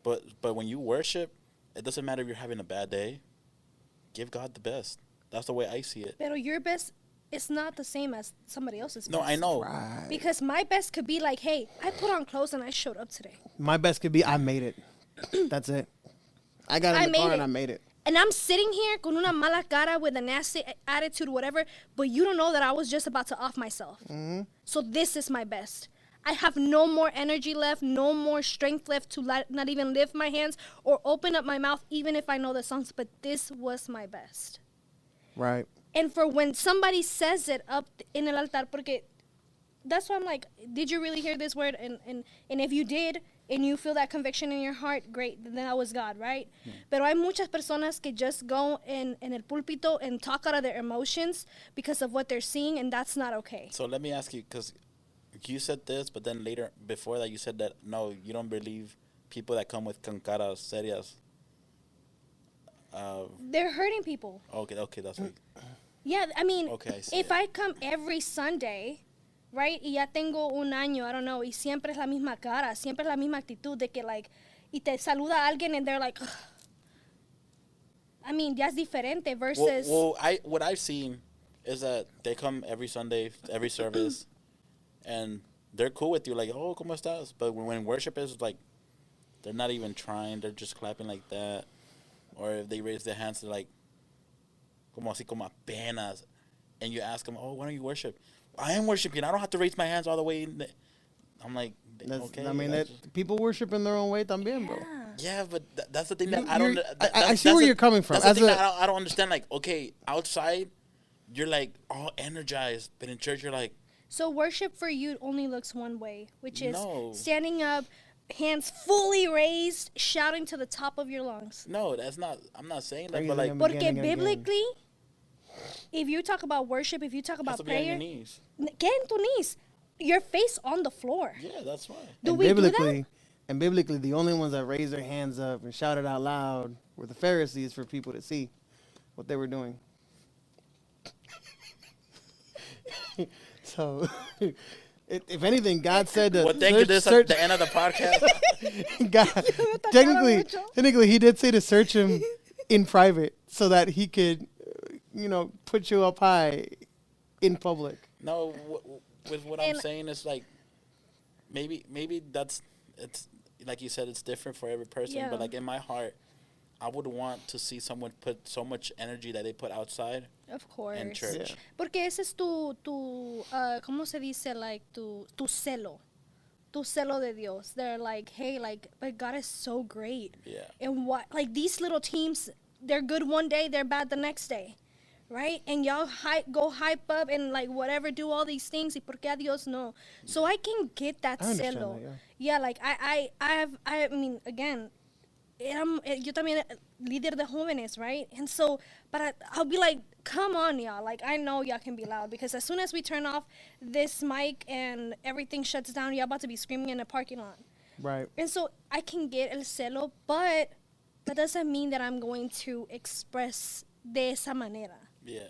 But when you worship, it doesn't matter if you're having a bad day. Give God the best. That's the way I see it. Pero your best is not the same as somebody else's No, best. I know. Right. Because my best could be like, hey, I put on clothes and I showed up today. My best could be I made it. That's it. I got in the car and I made it. And I'm sitting here con una mala cara with a nasty attitude, whatever, but you don't know that I was just about to off myself. Mm-hmm. So this is my best. I have no more energy left, no more strength left to not even lift my hands or open up my mouth, even if I know the songs, but this was my best. Right. And for when somebody says it up in el altar, porque that's why I'm like, did you really hear this word? And if you did, and you feel that conviction in your heart, great, then that was God, right? Pero hay muchas personas que just go in el púlpito and talk out of their emotions because of what they're seeing, and that's not okay. So let me ask you, because you said this, but then later, before that, you said that, no, you don't believe people that come with con caras serias. They're hurting people. Okay, that's right. Yeah, I mean, Okay, I see if it. I come every Sunday, right, y ya tengo un año, I don't know, y siempre es la misma cara, siempre es la misma actitud de que, like, y te saluda a alguien and they're like, ugh. I mean, ya es diferente versus... What I've seen is that they come every Sunday, every service, and they're cool with you, like, oh, ¿cómo estás? But when worship is, like, they're not even trying, they're just clapping like that. Or if they raise their hands, they're like, como así, como apenas. And you ask them, oh, why don't you worship? I am worshiping. I don't have to raise my hands all the way. I'm like, okay. I mean, people worship in their own way también, bro. Yeah, but that's the thing that I don't... I see where you're coming from. That's the thing that I don't understand. Like, okay, outside, you're like all energized. But in church, you're like... So worship for you only looks one way, which is No. standing up, hands fully raised, shouting to the top of your lungs. No, that's not... I'm not saying that, Praising but like... him. Porque Again and again. biblically, if you talk about worship, if you talk Has about to be on your prayer, knees. get en tu knees. Your face on the floor. Yeah, that's why. Do And we do that? biblically, the only ones that raised their hands up and shouted out loud were the Pharisees for people to see what they were doing. So, if anything, God said to Well, thank you. This is the end of the podcast. God, technically, He did say to search him in private so that He could, put you up high in public. No, with what I'm saying is like, maybe it's like you said, it's different for every person. Yeah. But like in my heart, I would want to see someone put so much energy that they put outside Of course. in church. Yeah. Porque ese es tu ¿cómo se dice? Like, tu celo. Tu celo de Dios. They're like, hey, like, but God is so great. Yeah. And what, like, these little teams, they're good one day, they're bad the next day. Right? And y'all go hype up and, like, whatever, do all these things. Y porque a Dios no. So I can get that I understand celo. that, Yeah, like, I mean, again, yo también líder de jóvenes, right? And so, but I'll be like, come on, y'all. Like, I know y'all can be loud because as soon as we turn off this mic and everything shuts down, y'all about to be screaming in the parking lot. Right. And so I can get el celo, but that doesn't mean that I'm going to express de esa manera. Yeah.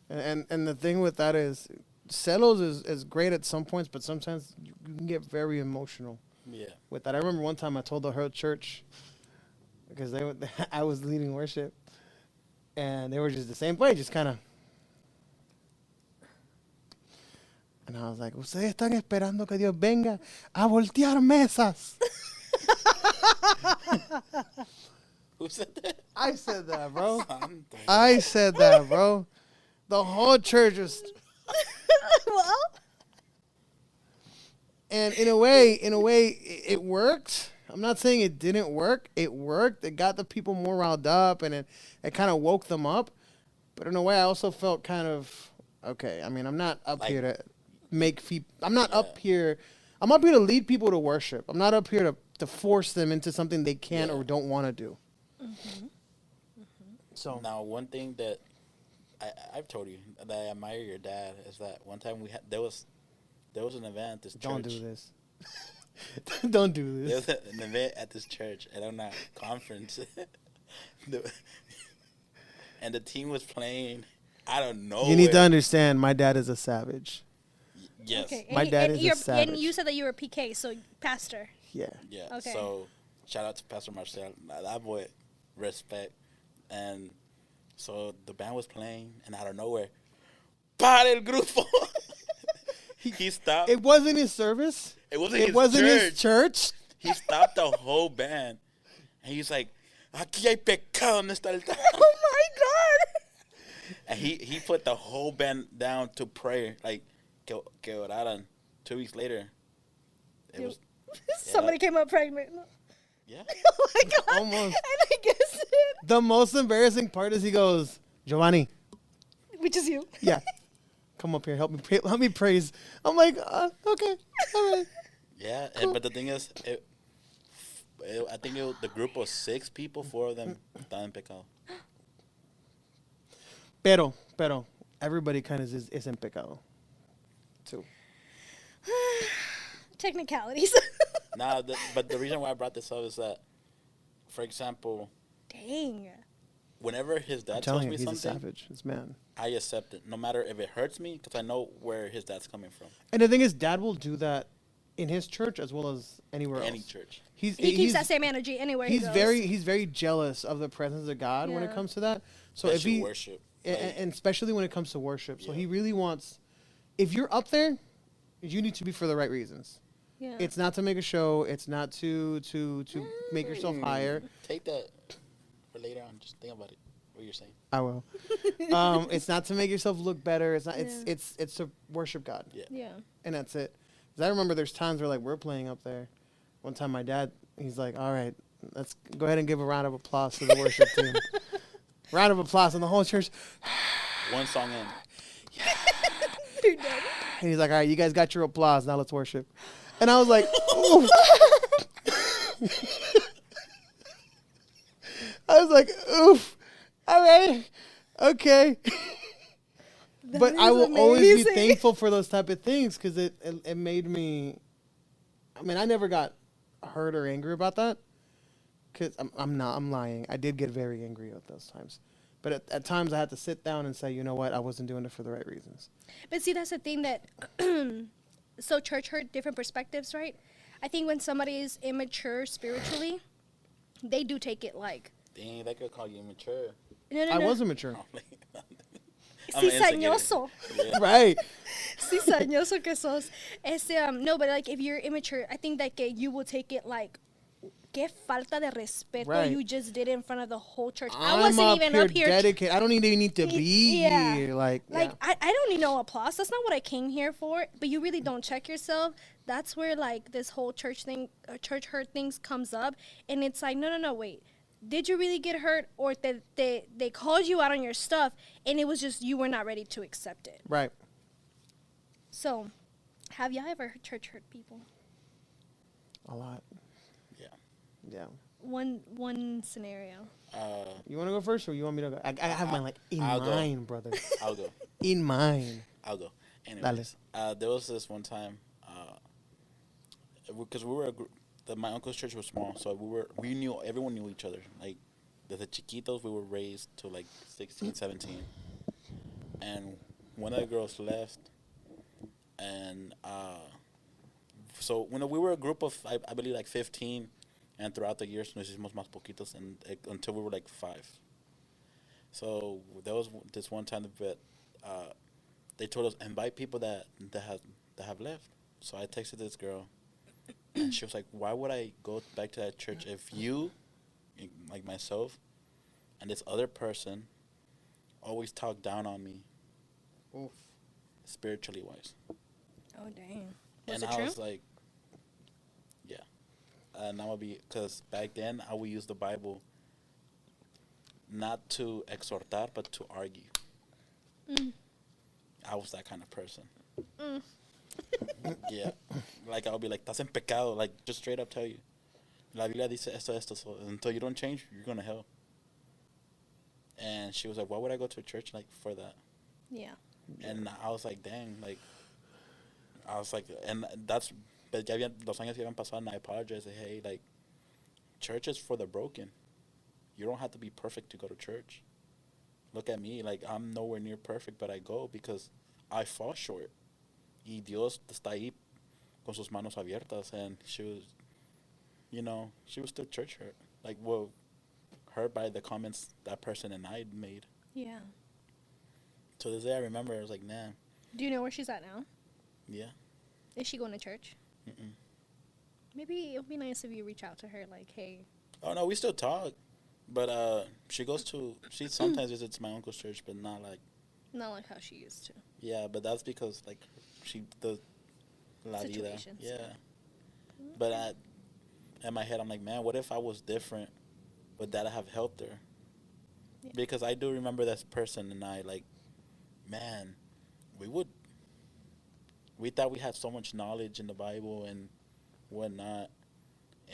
And the thing with that is, celos is great at some points, but sometimes you can get very emotional Yeah. with that. I remember one time I told the whole church, because I was leading worship, and they were just the same way, just kind of. And I was like, ustedes están esperando que Dios venga a voltear mesas. Who said that? I said that, bro. Santo. I said that, bro. The whole church was... Well, And in a way, it worked. I'm not saying it didn't work. It worked. It got the people more riled up, and it kind of woke them up. But in a way, I also felt kind of, okay, I mean, I'm not up here to make people... I'm not up here... I'm up here to lead people to worship. I'm not up here to force them into something they can or don't want to do. Mm-hmm. So Now, one thing that I've told you that I admire your dad is that one time there was an event at this church. don't do this. Don't do There this. was an event at this church and on that conference, and the team was playing. I don't know. You need to understand, my dad is a savage. Yes. okay. My dad is a And savage. you said that you were PK, so pastor. Yeah. Yeah. Okay. So shout out to Pastor Marcel. That boy, respect. And so the band was playing, and out of nowhere, para el grupo. He stopped. It wasn't his service. It wasn't his church. He stopped the whole band, and he's like, "Aquí hay pecado en esta altar." Oh my God! And he put the whole band down to pray, like que oraran. 2 weeks later, it was Somebody came up pregnant. yeah. Oh my God! Almost. And I guess it, The most embarrassing part is he goes, Giovanni, which is you. yeah, come up here, help me praise. I'm like, okay, all right. Yeah, Cool. but the thing is, I think the group was 6 people, 4 of them estaban en pecado. Pero, everybody kind of is in pecado, too. Technicalities. Nah, but the reason why I brought this up is that, for example, Dang. whenever his I'm dad tells telling me you, he's a something, savage. This man. I accept it, no matter if it hurts me, because I know where his dad's coming from. And the thing is, Dad will do that in his church as well as anywhere Any else. church. He keeps that same energy anywhere he goes. He's very jealous of the presence of God when it Yeah. comes to that. So That if you he worship. and especially when it comes to worship, so Yeah. he really wants. If you're up there, you need to be for the right reasons. Yeah. It's not to make a show. It's not to make yourself higher. Take that for later on. Just think about it. What you're saying. I will. It's not to make yourself look better. It's not. Yeah. It's to worship God. Yeah. Yeah. And that's it. 'Cause I remember there's times where like we're playing up there. One time my dad, he's like, "All right, let's go ahead and give a round of applause to the worship team." Round of applause, and the whole church. One song in. You're dead. And he's like, "All right, you guys got your applause. Now let's worship." And I was like, "Ooh." I was like, "Oof, all right, okay." But I will always be amazing. thankful for those type of things because it made me. I mean, I never got hurt or angry about that. Because I'm lying. I did get very angry at those times. But at times I had to sit down and say, you know what, I wasn't doing it for the right reasons. But see, that's the thing that so church hurt different perspectives, right? I think when somebody is immature spiritually, they do take it like Dang, that could call you immature. no. I was immature. I'm an Cizañoso. Yeah. Right. Cizañoso que sos. No, but like if you're immature, I think that you will take it like, que falta de respeto Right. you just did in front of the whole church. I I'm wasn't even up here. dedicated. I don't even need to be Yeah. here. Like yeah. I don't need no applause. That's not what I came here for. But you really don't check yourself. That's where like this whole church church hurt things comes up, and it's like no, wait. Did you really get hurt, or they called you out on your stuff, and it was just you were not ready to accept it? Right. So, have y'all ever church hurt people? A lot. Yeah. Yeah. One scenario. You want to go first, or you want me to go? I have mine like in I'll go. mind, brother. I'll go. In mind. I'll go. Anyways, there was this one time, because we were my uncle's church was small, so everyone knew each other. Like, the chiquitos, we were raised to like 16, 17, and one of the girls left, and so when we were a group of I believe like 15, and throughout the years nos hicimos más poquitos, and until we were like 5. So there was this one time that they told us invite people that have left. So I texted this girl, and she was like, "Why would I go back to that church if you, like myself, and this other person, always talk down on me, Oof. spiritually wise?" Oh dang. And Was it I true? was like, "Yeah." And I would be, because back then I would use the Bible not to exhortar but to argue. I was that kind of person. Yeah. Like, I'll be like, "Estás en pecado." Like, just straight up tell you. La Biblia dice esto, so until you don't change, you're going to hell. And she was like, "Why would I go to a church like for that?" Yeah. And I was like, dang, like, I was like, and that's, but ya los años ya habían pasado, and I apologize. Hey, like, church is for the broken. You don't have to be perfect to go to church. Look at me, like, I'm nowhere near perfect, but I go because I fall short. Y Dios está ahí con sus manos abiertas, and she was, she was still church hurt. Like, well, hurt by the comments that person and I made. Yeah. To this day, I remember, I was like, nah, Do you know where she's at now? yeah. Is she going to church? Mm-mm. Maybe it would be nice if you reach out to her, like, hey. Oh, no, we still talk. But she sometimes visits my uncle's church, but not like, Not like how she used to. yeah, but that's because, like, she does la vida. Situations. Yeah. But in my head, I'm like, man, what if I was different? Would that have helped her? Yeah. Because I do remember this person and I, like, man, we thought we had so much knowledge in the Bible, and whatnot.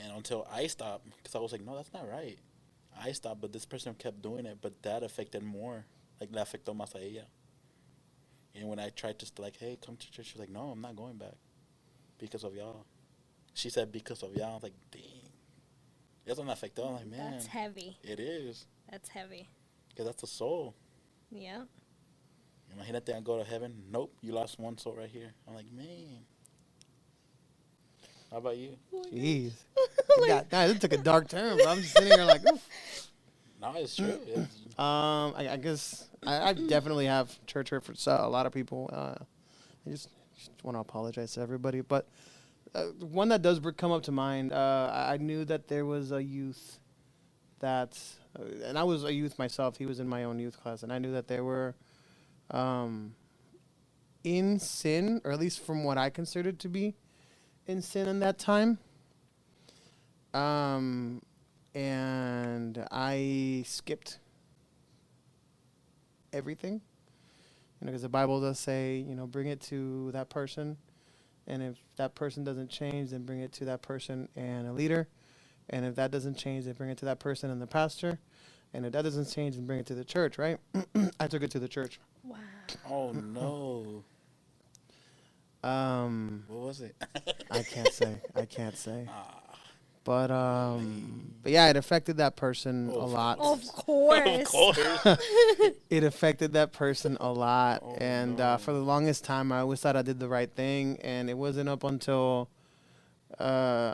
And until I stopped, because I was like, no, that's not right. I stopped, but this person kept doing it, but that affected more. Like, le afectó más a ella. And when I tried to, like, hey, come to church, she was like, no, I'm not going back because of y'all. She said, because of y'all. I was like, dang. Eso me afectó. I'm like, man. That's heavy. It is. That's heavy. Because that's the soul. Yeah. Imagínate, I go to heaven. Nope, you lost one soul right here. I'm like, man. How about you? Jeez. It took a dark turn, but I'm just sitting here like, oof. No, it's true. I guess I definitely have church hurt for a lot of people. I just want to apologize to everybody. But one that does come up to mind, I knew that there was a youth that, and I was a youth myself. He was in my own youth class, and I knew that they were in sin, or at least from what I considered to be in sin in that time. And I skipped everything, because the Bible does say, bring it to that person. And if that person doesn't change, then bring it to that person and a leader. And if that doesn't change, then bring it to that person and the pastor. And if that doesn't change, then bring it to the church, right? I took it to the church. Wow. Oh, no. What was it? I can't say. But yeah, it affected that person a lot. Of course. Of course. It affected that person a lot. Oh, and no. For the longest time, I always thought I did the right thing. And it wasn't up until I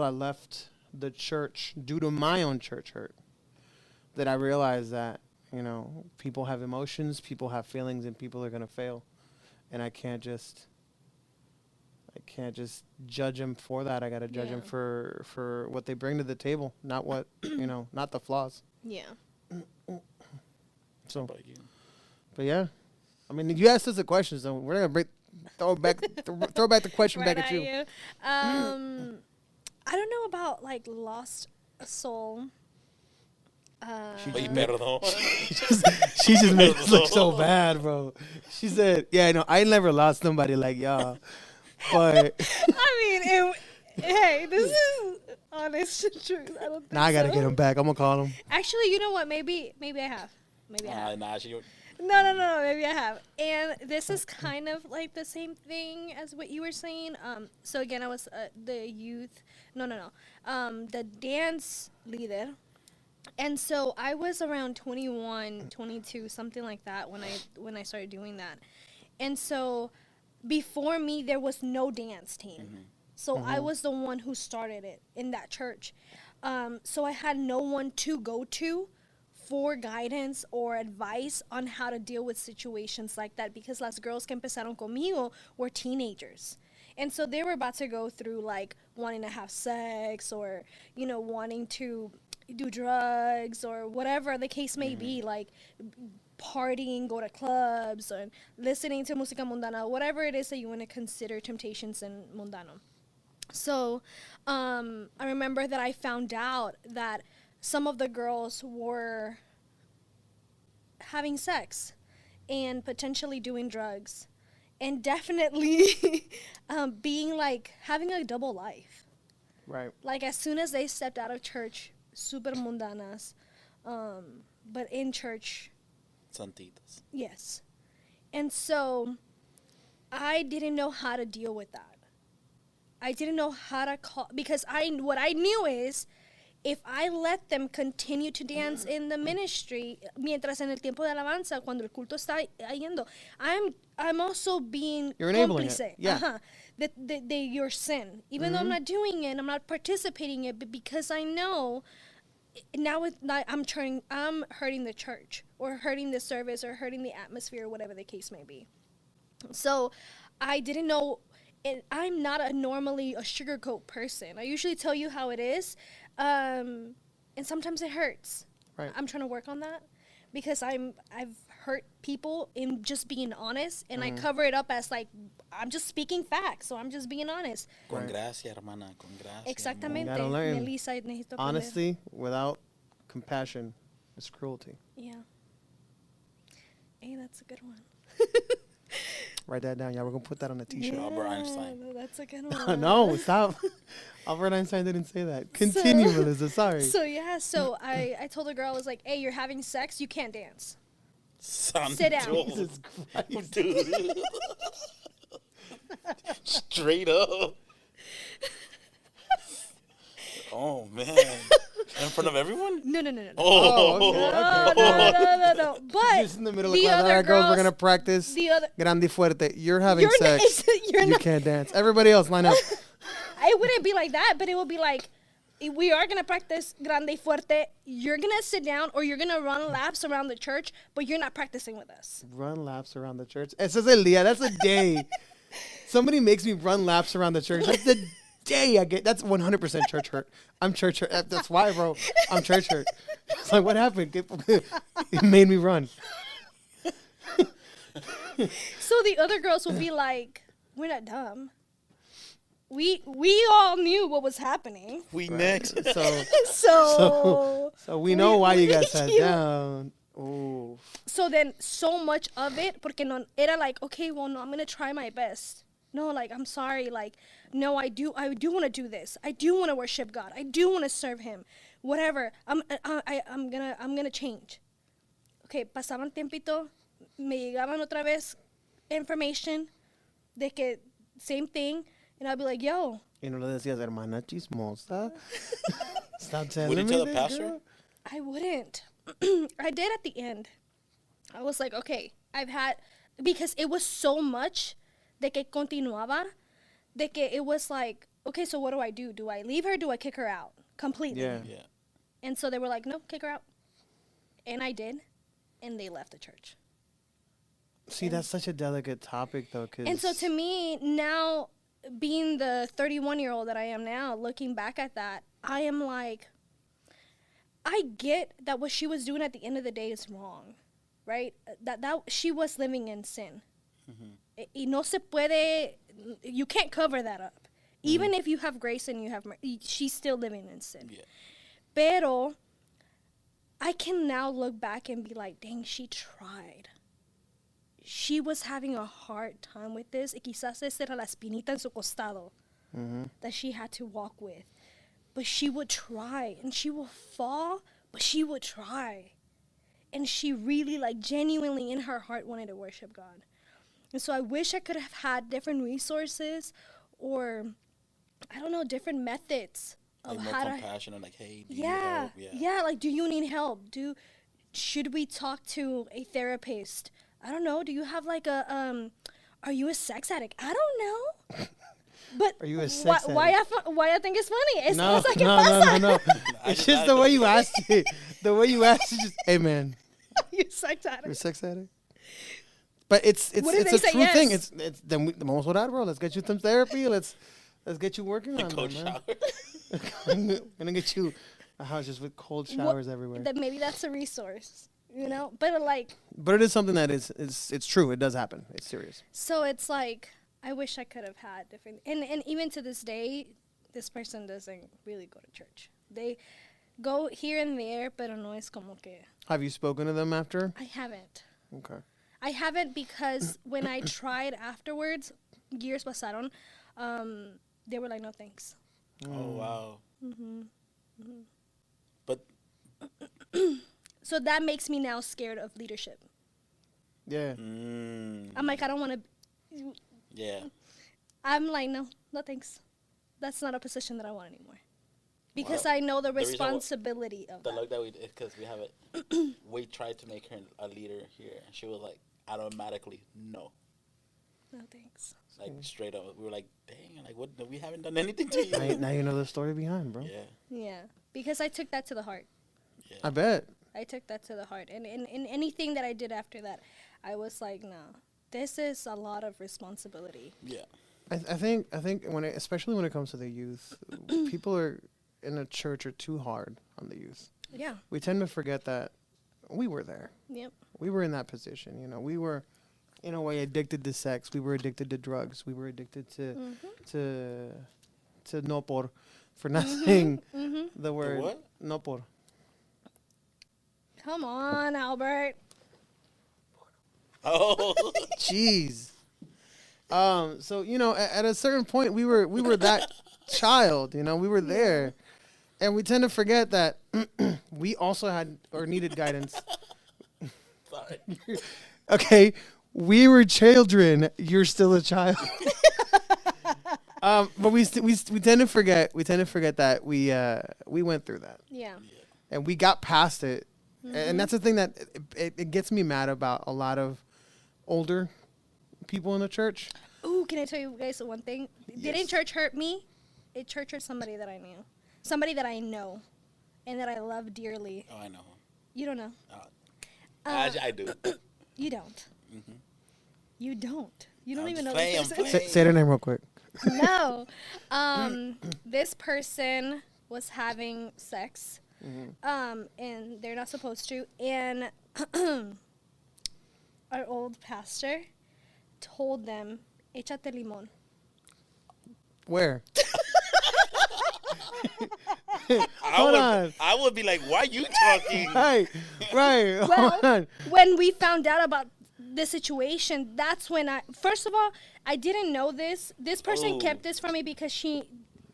left the church due to my own church hurt that I realized that, people have emotions, people have feelings, and people are going to fail. And I can't just judge them for that. I got to judge them for what they bring to the table, not what, not the flaws. Yeah. So, How about you? but yeah, I mean, you asked us the questions, so we're gonna throw back the question Right back at you. I don't know about like lost a soul. Oye, perdón. She just made us look so bad, bro. She said, "Yeah, I never lost nobody like y'all." But I mean, hey, this is honest truth. I don't think now I gotta so. get him back. I'm gonna call him. Actually, you know what? Maybe I have. Maybe I have. Nah, she... No. Maybe I have. And this is kind of like the same thing as what you were saying. So again, I was the youth. The dance leader. And so I was around 21, 22, something like that when I started doing that. And so before me, there was no dance team. Mm-hmm. So I was the one who started it in that church. So I had no one to go to for guidance or advice on how to deal with situations like that, because las girls que empezaron conmigo were teenagers. And so they were about to go through like wanting to have sex or, wanting to do drugs or whatever the case may be, like partying, go to clubs, or listening to música mundana, whatever it is that you want to consider temptations in mundano. So I remember that I found out that some of the girls were having sex and potentially doing drugs and definitely being like having a double life. Right. Like as soon as they stepped out of church, super mundanas, but in church, Santitas. yes. And so I didn't know how to deal with that. I didn't know how to call, because what I knew is if I let them continue to dance in the ministry, mientras en el tiempo de alabanza, cuando el culto está yendo, I'm also being You're enabling cómplice. it. Yeah. Your sin. Even though I'm not doing it, I'm not participating in it, but because I know now I'm hurting the church or hurting the service or hurting the atmosphere or whatever the case may be. So I didn't know, and I'm not normally a sugarcoat person. I usually tell you how it is, and sometimes it hurts. Right. I'm trying to work on that because I've hurt people in just being honest, and I cover it up as like I'm just speaking facts, so I'm just being honest. Con gracia, hermana, con gracia. Exactamente. gotta learn. Melissa, necesito aprender. Honesty without compassion is cruelty. Yeah. Hey, that's a good one. Write that down. Yeah, we're gonna put that on a T-shirt. Albert Einstein. That's a good one. No, stop. Albert Einstein didn't say that. Continue, Melissa. Sorry. So I told the girl, I was like, hey, you're having sex, you can't dance. Santo. Sit down. Jesus Christ. Dude. Straight up. Oh, man. In front of everyone? No. Oh, okay. No. But Just in the middle of the class. All other right, girls, we're girls- gonna practice. the other, Grande fuerte. You're having you're sex. you're You not. can't dance. Everybody else, line up. It wouldn't be like that, but it would be like, we are gonna practice grande y fuerte. You're gonna sit down, or you're gonna run laps around the church, but you're not practicing with us. Run laps around the church. Ese es el día. That's a day. Somebody makes me run laps around the church. That's the day I get. That's 100% church hurt. I'm church hurt. That's why, bro. I'm church hurt. It's like, what happened? It made me run. So the other girls would be like, we're not dumb. We all knew what was happening. We next. So we know why you got sat you- down. Oh. So then so much of it, porque no era like, okay, well, no, I'm gonna try my best. No, like, I'm sorry, like, no, I do want to do this. I do want to worship God. I do want to serve Him. Whatever. I'm gonna change. Okay, pasaban tiempito, me llegaban otra vez information de que same thing, and I'd be like, yo. Y no le decías, hermana chismosa. Stop telling Would you me tell the this, pastor? girl. I wouldn't. I did at the end. I was like, okay, because it was so much de que continuaba, de que it was like, okay, so what do I do? Do I leave her? Do I kick her out completely? Yeah. Yeah. And so they were like, no, kick her out. And I did, and they left the church. See, that's such a delicate topic, though. And so to me, now, being the 31-year-old that I am now, looking back at that, I am like, I get that what she was doing at the end of the day is wrong, right? That she was living in sin. Y no se puede, you can't cover that up. Even if you have grace and you have mercy, she's still living in sin. Yeah. Pero I can now look back and be like, dang, she tried. She was having a hard time with this. Y quizás esa era la espinita en su costado that she had to walk with. But she would try, and she will fall, but she would try. And she really, like, genuinely in her heart wanted to worship God. And so I wish I could have had different resources or, I don't know, different methods of Like more how to... compassion and like, hey, do you need help? Yeah, like, do you need help? Should we talk to a therapist? I don't know. Do you have like a, are you a sex addict? I don't know. But Are you a sex why I think it's funny? It's No. pasa. It's just the way you asked it. The way you asked it, just, hey, man, You sex you're a addict. sex addict? But it's What if a they say true thing. yes? It's then vamos a orar, bro. Let's get you some therapy. Let's get you working on Cold that, man. shower. I'm gonna get you a house just with cold showers everywhere. That maybe that's a resource, you know? But like, But it is something that it's true. It does happen. It's serious. so it's like, I wish I could have had different, and even to this day, this person doesn't really go to church. They go here and there, pero no es como que. Have you spoken to them after? I haven't. Okay. I haven't because when I tried afterwards, years pasaron, they were like, no thanks. Oh, wow. But So that makes me now scared of leadership. Yeah. I'm like, I don't want to. yeah. I'm like, no thanks. That's not a position that I want anymore. Because Well, I know the the reason why- responsibility of The that. luck that we did, because we have it. We tried to make her a leader here, and she was like, automatically, no. No thanks. Like, straight up. We were like, dang, like, what? We haven't done anything to you. Now you know the story behind, bro. Yeah. Yeah. Because I took that to the heart. Yeah. I bet. I took that to the heart. And in anything that I did after that, I was like, no, this is a lot of responsibility. Yeah. I think especially when it comes to the youth, people are in a church are too hard on the youth. Yeah. We tend to forget that we were there. Yep. We were in that position. You know, we were, in a way, addicted to sex. We were addicted to drugs. We were addicted to no por, for nothing. The word what? no por. Come on, Albert. Oh. Jeez. So at a certain point, we were that child. We were there, and we tend to forget that we also had or needed guidance. Sorry. Okay, we were children. You're still a child. But we tend to forget. We tend to forget that we went through that. Yeah. And we got past it. Mm-hmm. And that's the thing that it gets me mad about a lot of older people in the church. Ooh, can I tell you guys one thing? Yes. Didn't church hurt me? It church hurt somebody that I knew. Somebody that I know and that I love dearly. Oh, I know. You don't know. I do. You don't. Mhm. You don't. You don't I'm even know playing, this I'm person. playing. Say their name real quick. No. This person was having sex. And they're not supposed to. And our old pastor told them, échate limón. Where? I would be like, why are you talking? Right. Hold Well, on. when we found out about the situation, that's when first of all, I didn't know this. This person Oh. kept this from me because she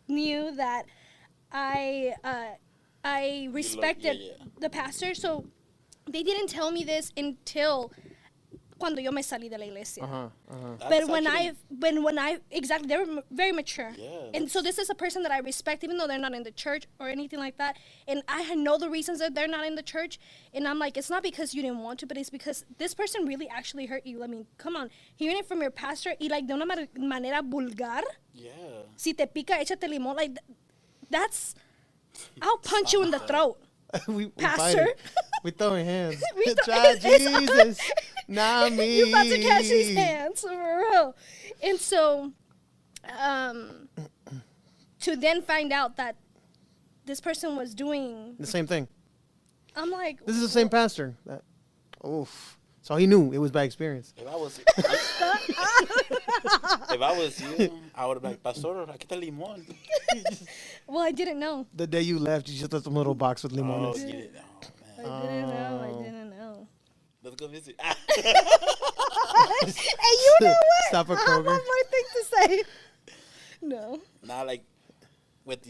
knew that I respected yeah. the pastor. So they didn't tell me this until cuando yo me salí de la iglesia. That's But when actually- I exactly, they were very mature. Yeah, And so this is a person that I respect, even though they're not in the church or anything like that. And I know the reasons that they're not in the church. And I'm like, it's not because you didn't want to, but it's because this person really actually hurt you. I mean, come on, hearing it from your pastor y like de una manera vulgar. Yeah. Si te pica, échate limón. Like that's, I'll punch you in the throat. we Pastor. fight it. We throwing hands. We throw- Try it's- Jesus, not me. You about to catch these hands for real. And so, to then find out that this person was doing, The same thing. I'm like, This is the same pastor. Oof. So he knew it was by experience. If I was you, I would have been like, Pastor, aquí está el limón. well, I didn't know. The day you left, you just left a little box with Oh, limones. you didn't know, I man. didn't know. Let's go visit. Hey, you know what? Stop at I have one Kroger. more thing to say. No. Now, like, with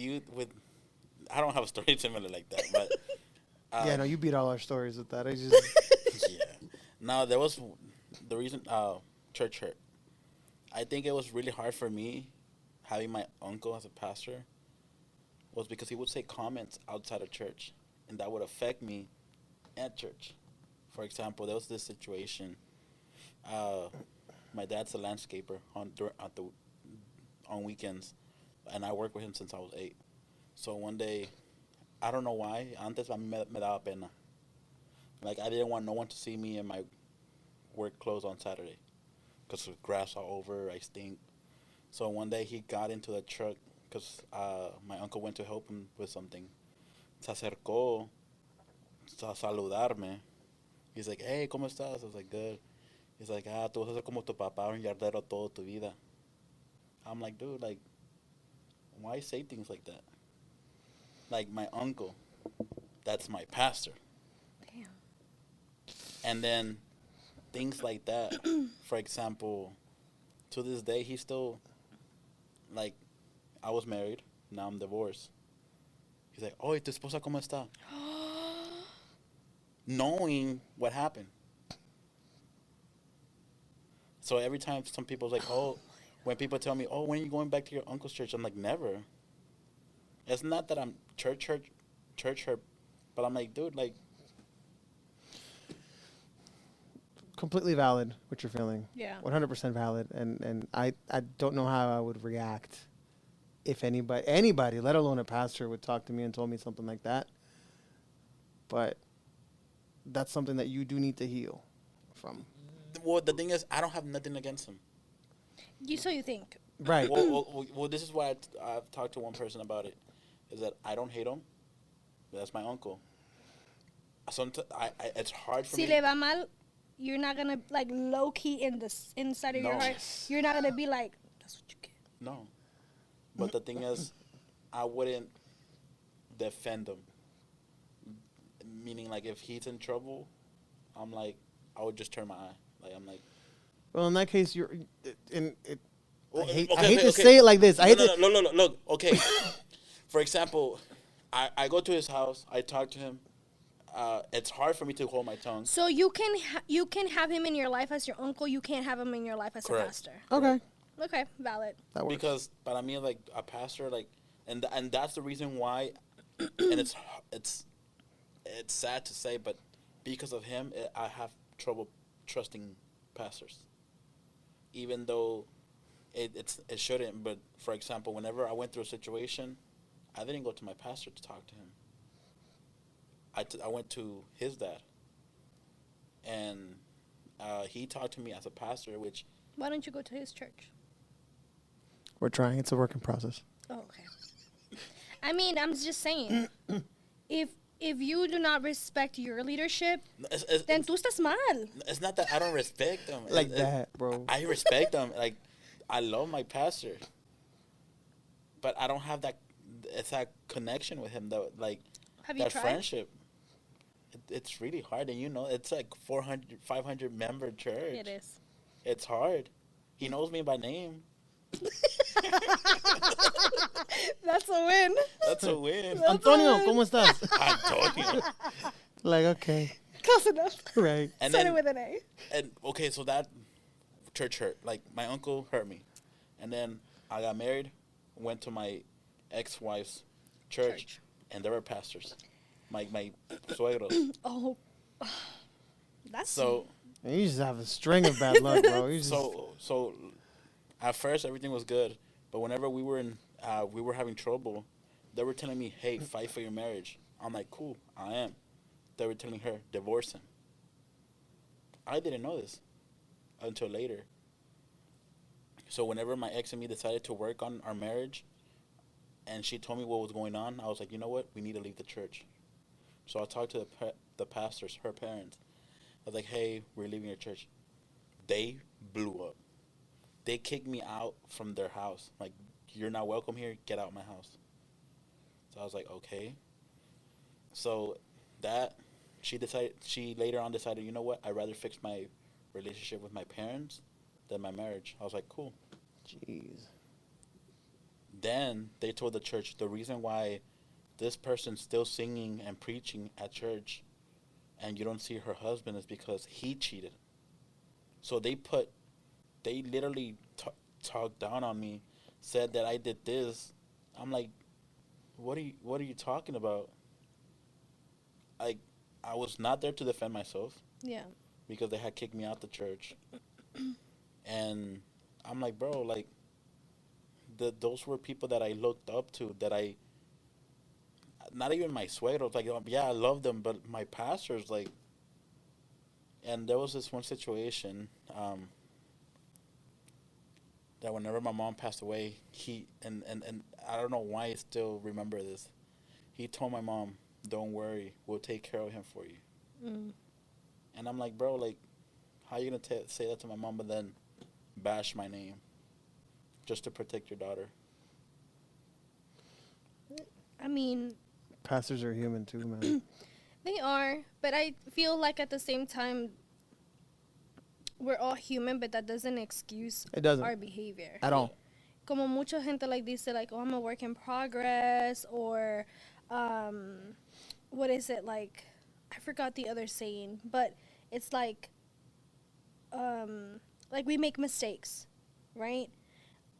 I don't have a story similar like that, but. Yeah, no, you beat all our stories with that. I just Yeah. No, there was the reason church hurt. I think it was really hard for me having my uncle as a pastor was because he would say comments outside of church, and that would affect me at church. For example, there was this situation. My dad's a landscaper on weekends, and I worked with him since I was 8. So one day, I don't know why, antes a mí me daba pena. Like, I didn't want no one to see me in my work clothes on Saturday because there's grass all over, I stink. So one day he got into the truck because my uncle went to help him with something. Se acercó a saludarme. He's like, hey, ¿cómo estás? I was like, good. He's like, tú vas a ser como tu papá, un yardero toda tu vida. I'm like, dude, like, why say things like that? Like, my uncle, that's my pastor. Damn. And then things like that. For example, to this day, he's still, like, I was married, now I'm divorced. He's like, oh, ¿y tu esposa cómo está? Knowing what happened. So every time some people's like, oh, when people tell me, oh, when are you going back to your uncle's church? I'm like, never. It's not that I'm church hurt, but I'm like, dude, like. completely valid what you're feeling. Yeah. 100% valid. And I don't know how I would react if anybody, let alone a pastor, would talk to me and told me something like that. But that's something that you do need to heal from. Well, the thing is, I don't have nothing against him. So you think? Right. Well, this is why I've talked to one person about it, is that I don't hate him. That's my uncle. Sometimes it's hard for Si me. le va mal, you're not gonna like low key inside of your No. heart. You're not gonna be like, that's what you get. No. But the thing is, I wouldn't defend him. Meaning, like, if he's in trouble, I'm like, I would just turn my eye. Like, I'm like, Well, in that case, I hate to say it like this. Look. Okay, for example, I go to his house. I talk to him. It's hard for me to hold my tongue. So you can have him in your life as your uncle. You can't have him in your life as a pastor. Okay. Okay, valid. That works. Because, but I mean, like a pastor, like, and that's the reason why, and it's sad to say, but because of him, I have trouble trusting pastors. Even though it shouldn't, but for example, whenever I went through a situation, I didn't go to my pastor to talk to him. I went to his dad, and he talked to me as a pastor, which... Why don't you go to his church? We're trying. It's a work in process. Oh, okay. I mean, I'm just saying, if you do not respect your leadership, then tú estás mal. It's not that I don't respect them. Like that, bro. I respect them. Like, I love my pastor, but I don't have that connection with him, though. Like, have you that tried? Friendship. It's really hard, and it's like 500 member church. It is. It's hard. He knows me by name. That's a win. That's a win. Antonio, ¿cómo estás? Antonio. Like, okay. Close enough. Right. And Started then, with an A. And okay, so that church hurt. Like, my uncle hurt me, and then I got married, went to my ex-wife's church. And there were pastors, my suegros. Oh, that's so. You just have a string of bad luck, bro. So, at first everything was good, but whenever we were having trouble, they were telling me, "Hey, fight for your marriage." I'm like, "Cool, I am." They were telling her, "Divorce him." I didn't know this until later. So whenever my ex and me decided to work on our marriage, and she told me what was going on, I was like, you know what? We need to leave the church. So I talked to the pastors, her parents. I was like, hey, we're leaving your church. They blew up. They kicked me out from their house. Like, you're not welcome here. Get out of my house. So I was like, okay. So she later on decided, you know what? I'd rather fix my relationship with my parents than my marriage. I was like, cool. Jeez. Then they told the church the reason why this person's still singing and preaching at church and you don't see her husband is because he cheated. So they literally talked down on me, said that I did this. I'm like, what are you talking about? I was not there to defend myself. Yeah. Because they had kicked me out the church. And I'm like, bro, like, those were people that I looked up to, not even my suegros, like, yeah, I love them, but my pastors, like, and there was this one situation, that whenever my mom passed away, and I don't know why I still remember this, he told my mom, don't worry, we'll take care of him for you. Mm. And I'm like, bro, like, how are you going to say that to my mom, but then bash my name? Just to protect your daughter. I mean, pastors are human too, man. They are, but I feel like at the same time, we're all human, but that doesn't excuse our behavior at all. Como mucha gente like dice, like, oh, I'm a work in progress, or what is it, like, I forgot the other saying, but it's like we make mistakes, right?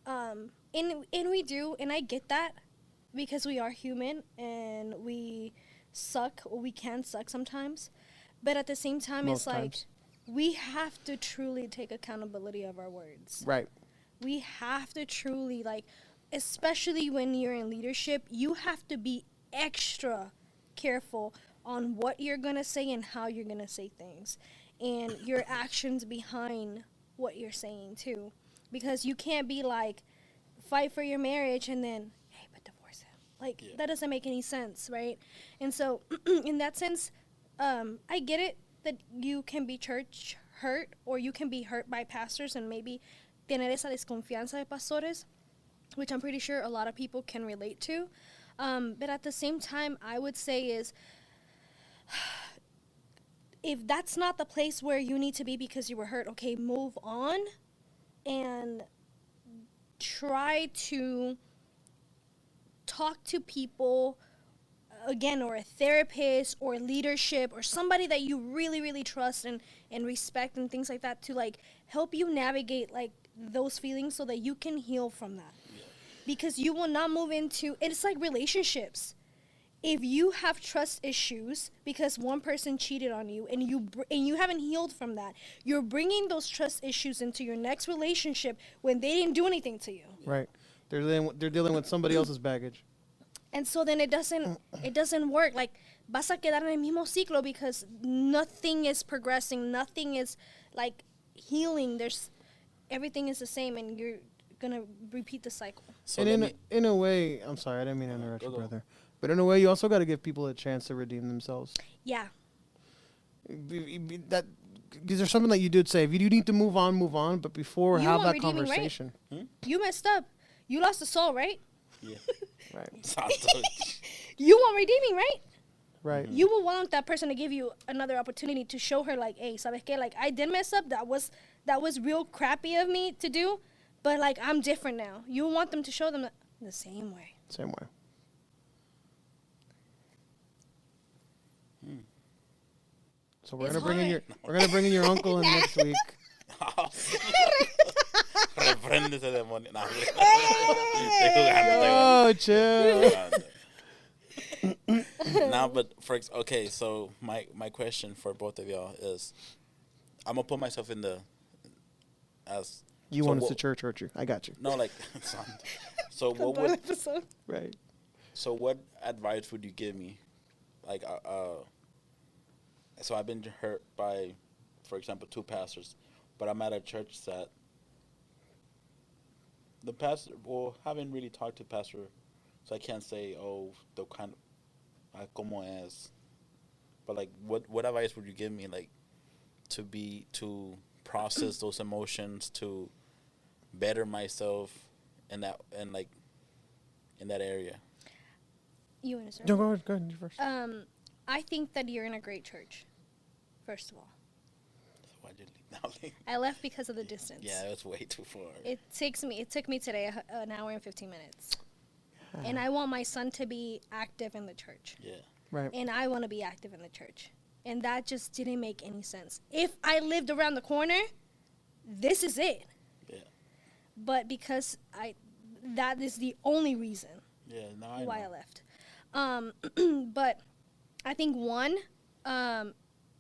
And we do, and I get that, because we are human and we suck, or we can suck sometimes. But at the same time, it's like we have to truly take accountability of our words. Right. We have to truly, like, especially when you're in leadership, you have to be extra careful on what you're going to say and how you're going to say things, and your actions behind what you're saying too. Because you can't be like, fight for your marriage and then, hey, but divorce him. Like, that doesn't make any sense, right? And so, in that sense, I get it that you can be church hurt, or you can be hurt by pastors and maybe tener esa desconfianza de pastores, which I'm pretty sure a lot of people can relate to. But at the same time, I would say is, if that's not the place where you need to be because you were hurt, okay, move on. and try to talk to people again, or a therapist or leadership or somebody that you really, really trust and respect and things like that to like help you navigate like those feelings so that you can heal from that. Yeah. Because you will not move into, it's like relationships. If you have trust issues because one person cheated on you and you haven't healed from that, you're bringing those trust issues into your next relationship when they didn't do anything to you. Right. They're dealing with somebody else's baggage. And so then it doesn't work. Like, vas a quedar en el mismo ciclo because nothing is progressing. Nothing is, like, healing. Everything is the same, and you're going to repeat the cycle. So and in a way, I'm sorry, I didn't mean to interrupt you, brother. But in a way, you also got to give people a chance to redeem themselves. Yeah. Because there's something that you did say. If you need to move on. But before, have that conversation. Right? You messed up. You lost a soul, right? Yeah. Right. You want redeeming, right? Right. Mm-hmm. You will want that person to give you another opportunity to show her, like, hey, ¿sabes qué? Like, I did mess up. That was real crappy of me to do. But, like, I'm different now. You want them to show them the same way. Same way. So we're gonna bring in your uncle in next week. Oh, chill. Now, but okay. So my question for both of y'all is, I'm gonna put myself in the as you want us to church hurt you. I got you. No, like so what would right? So what advice would you give me, like So I've been hurt by, for example, 2 pastors, but I'm at a church that the pastor, haven't really talked to pastor, so I can't say, the kind of, como es. But like, what advice would you give me, like, to process those emotions, to better myself in that area? You want to start? No, go ahead. You first. I think that you're in a great church. First of all. So why did you leave? I left because of the distance. Yeah, it was way too far. It took me today an hour and 15 minutes. And I want my son to be active in the church. Yeah. Right. And I want to be active in the church. And that just didn't make any sense. If I lived around the corner, this is it. Yeah. But because that is the only reason why I left. But I think one,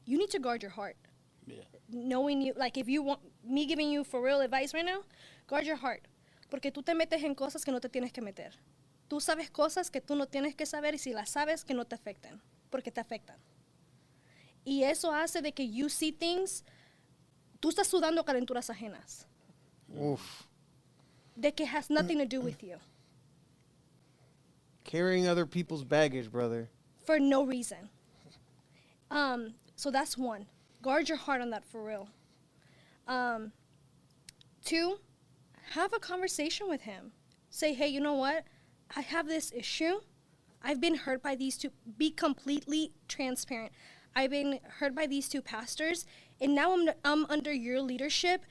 you need to guard your heart. Yeah. Knowing you, like, if you want me giving you for real advice right now, guard your heart. Porque tú te metes en cosas que no te tienes que meter. Tú sabes cosas que tú no tienes que saber y si las sabes que no te afectan. Porque te afectan. Y eso hace de que you see things, tú estás sudando calenturas ajenas. Oof. De que has nothing to do with you. Carrying other people's baggage, brother. For no reason. So that's one. Guard your heart on that for real. 2, have a conversation with him. Say, hey, you know what? I have this issue. I've been hurt by these 2. Be completely transparent. I've been hurt by these 2 pastors, and now I'm under your leadership,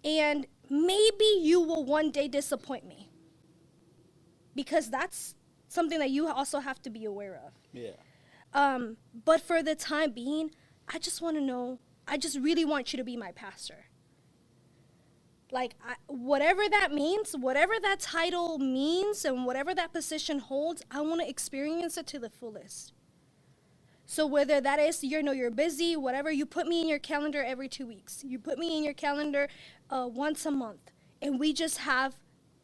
and maybe you will one day disappoint me. Because that's something that you also have to be aware of. Yeah. But for the time being, I just want to know, I just really want you to be my pastor. Like, whatever that means, whatever that title means, and whatever that position holds, I want to experience it to the fullest. So whether that is, you're busy, whatever, you put me in your calendar every 2 weeks. You put me in your calendar once a month, and we just have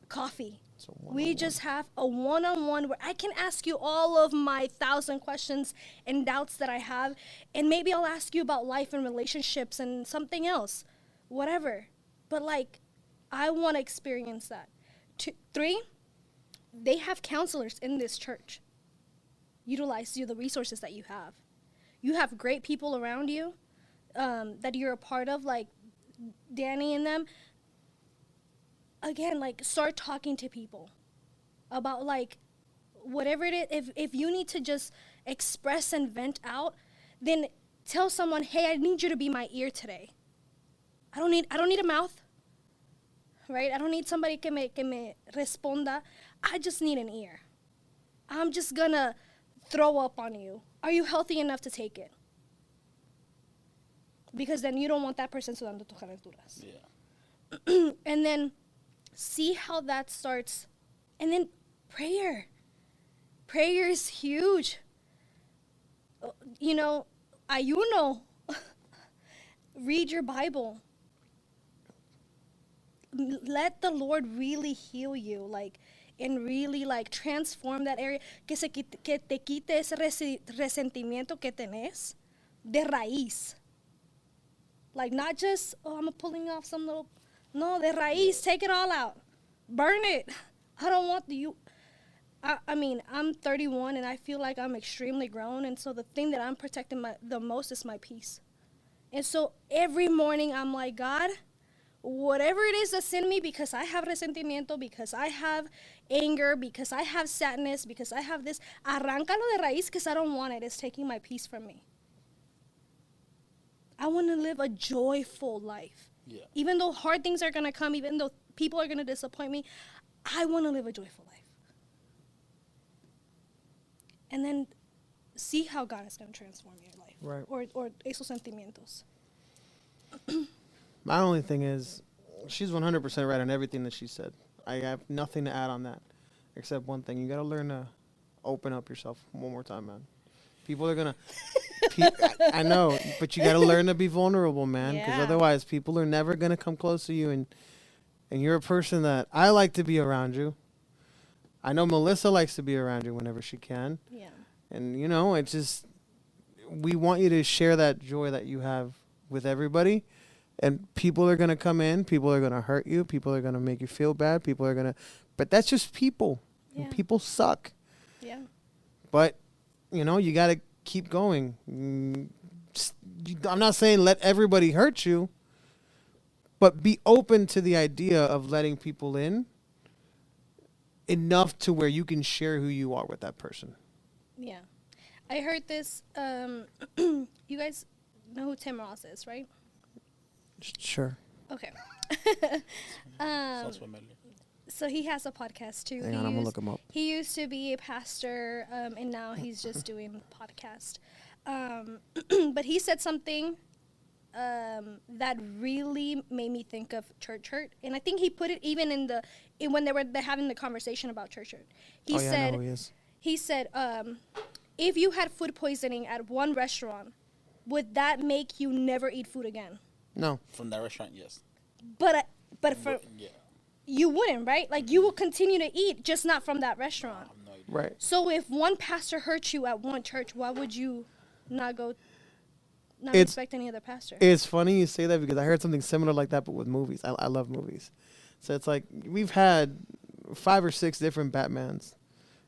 coffee. We just have a one-on-one where I can ask you all of my 1,000 questions and doubts that I have, and maybe I'll ask you about life and relationships and something else, whatever. But, like, I want to experience that. 3, they have counselors in this church. Utilize the resources that you have. You have great people around you that you're a part of, like Danny and them. Again, like, start talking to people about, like, whatever it is. If you need to just express and vent out, then tell someone, hey, I need you to be my ear today. I don't need a mouth. right? I don't need somebody que me responda. I just need an ear. I'm just gonna throw up on you. Are you healthy enough to take it? Because then you don't want that person sudando tus calenturas. Yeah. And then see how that starts. And then prayer. Prayer is huge. You know, ayuno. Read your Bible. Let the Lord really heal you, like, and really, like, transform that area. Que te quite ese resentimiento que tenés de raíz. Like, not just, oh, I'm pulling off some little, no, de raíz, take it all out. Burn it. I don't want you. I mean, I'm 31, and I feel like I'm extremely grown, and so the thing that I'm protecting the most is my peace. And so every morning I'm like, God, whatever it is that's in me, because I have resentimiento, because I have anger, because I have sadness, because I have this, arráncalo de raíz, because I don't want it. It's taking my peace from me. I want to live a joyful life. Yeah. Even though hard things are going to come, even though people are going to disappoint me, I want to live a joyful life. And then see how God is going to transform your life. Right. Or esos sentimientos. My only thing is, she's 100% right on everything that she said. I have nothing to add on that, except one thing. You got to learn to open up yourself one more time, man. People are going to... I know, but you got to learn to be vulnerable, man, because otherwise people are never going to come close to you, and you're a person that I like to be around you. I know Melissa likes to be around you whenever she can. Yeah. And, you know, it's just, we want you to share that joy that you have with everybody. And people are going to come in. People are going to hurt you. People are going to make you feel bad. People are going to, but that's just people. Yeah. And people suck. Yeah. But, you know, you got to keep going. I'm not saying let everybody hurt you, but be open to the idea of letting people in enough to where you can share who you are with that person. Yeah. I heard this, you guys know who Tim Ross is, right? Sure. Okay. Sounds familiar. So he has a podcast too. Hang on, I'm going to look him up. He used to be a pastor, and now he's just doing podcast. But he said something that really made me think of church hurt, and I think he put it even in when they're having the conversation about church hurt. He said, I know who he is. He said, if you had food poisoning at one restaurant, would that make you never eat food again? No. From that restaurant, yes. But for Yeah. you wouldn't, right? Like, you will continue to eat, just not from that restaurant. No idea. Right. So if one pastor hurt you at one church, why would you not It's- respect any other pastor? It's funny you say that because I heard something similar like that, but with movies. I love movies. So it's like we've had 5 or 6 different Batmans.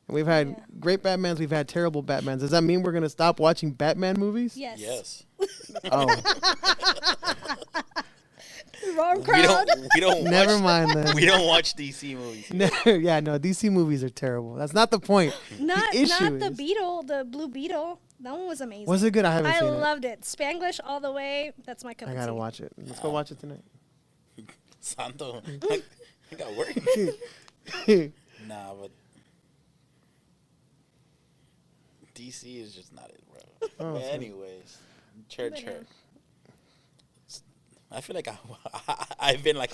And we've had great Batmans. We've had terrible Batmans. Does that mean we're going to stop watching Batman movies? Yes. Yes. Oh, Wrong crowd. We don't never watch, mind then. We don't watch DC movies. No, yeah, no, DC movies are terrible. That's not the point. Not the issue the is- Beetle, the Blue Beetle. That one was amazing. Was it good? I haven't I seen it. loved it. Spanglish all the way. That's my cup I of got to tea. watch it. Let's go watch it tonight. Santo. I got work. Nah, but DC is just not it, bro. Oh, But so- anyways, church But, yeah. hurt. I feel like I've been like,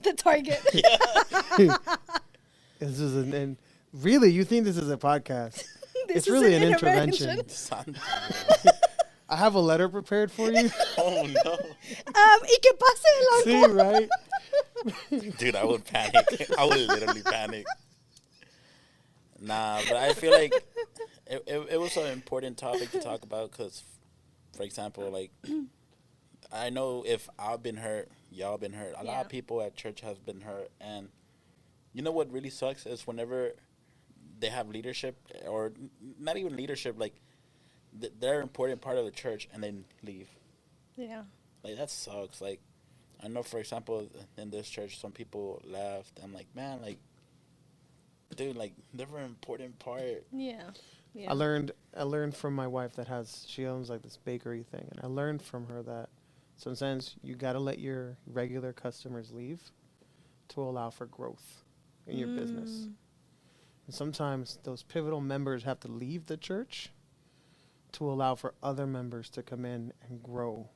The Target. This is and really, you think this is a podcast? This It's is really an intervention. Santo. I have a letter prepared for you. Oh no, ¿Y qué pasa el See, alcohol? right? dude, I would panic. I would literally panic. Nah, but I feel like it was an important topic to talk about because, for example, like I know if I've been hurt, y'all been hurt. A lot of people at church has been hurt, and you know what really sucks is whenever they have leadership or not even leadership, like they're an important part of the church and then leave. Yeah. Like that sucks. Like I know, for example, in this church, some people left. I'm like, man, like, dude, like they're an important part. Yeah. Yeah. I learned from my wife she owns like this bakery thing, and I learned from her that Sometimes you got to let your regular customers leave to allow for growth in your business. And sometimes those pivotal members have to leave the church to allow for other members to come in and grow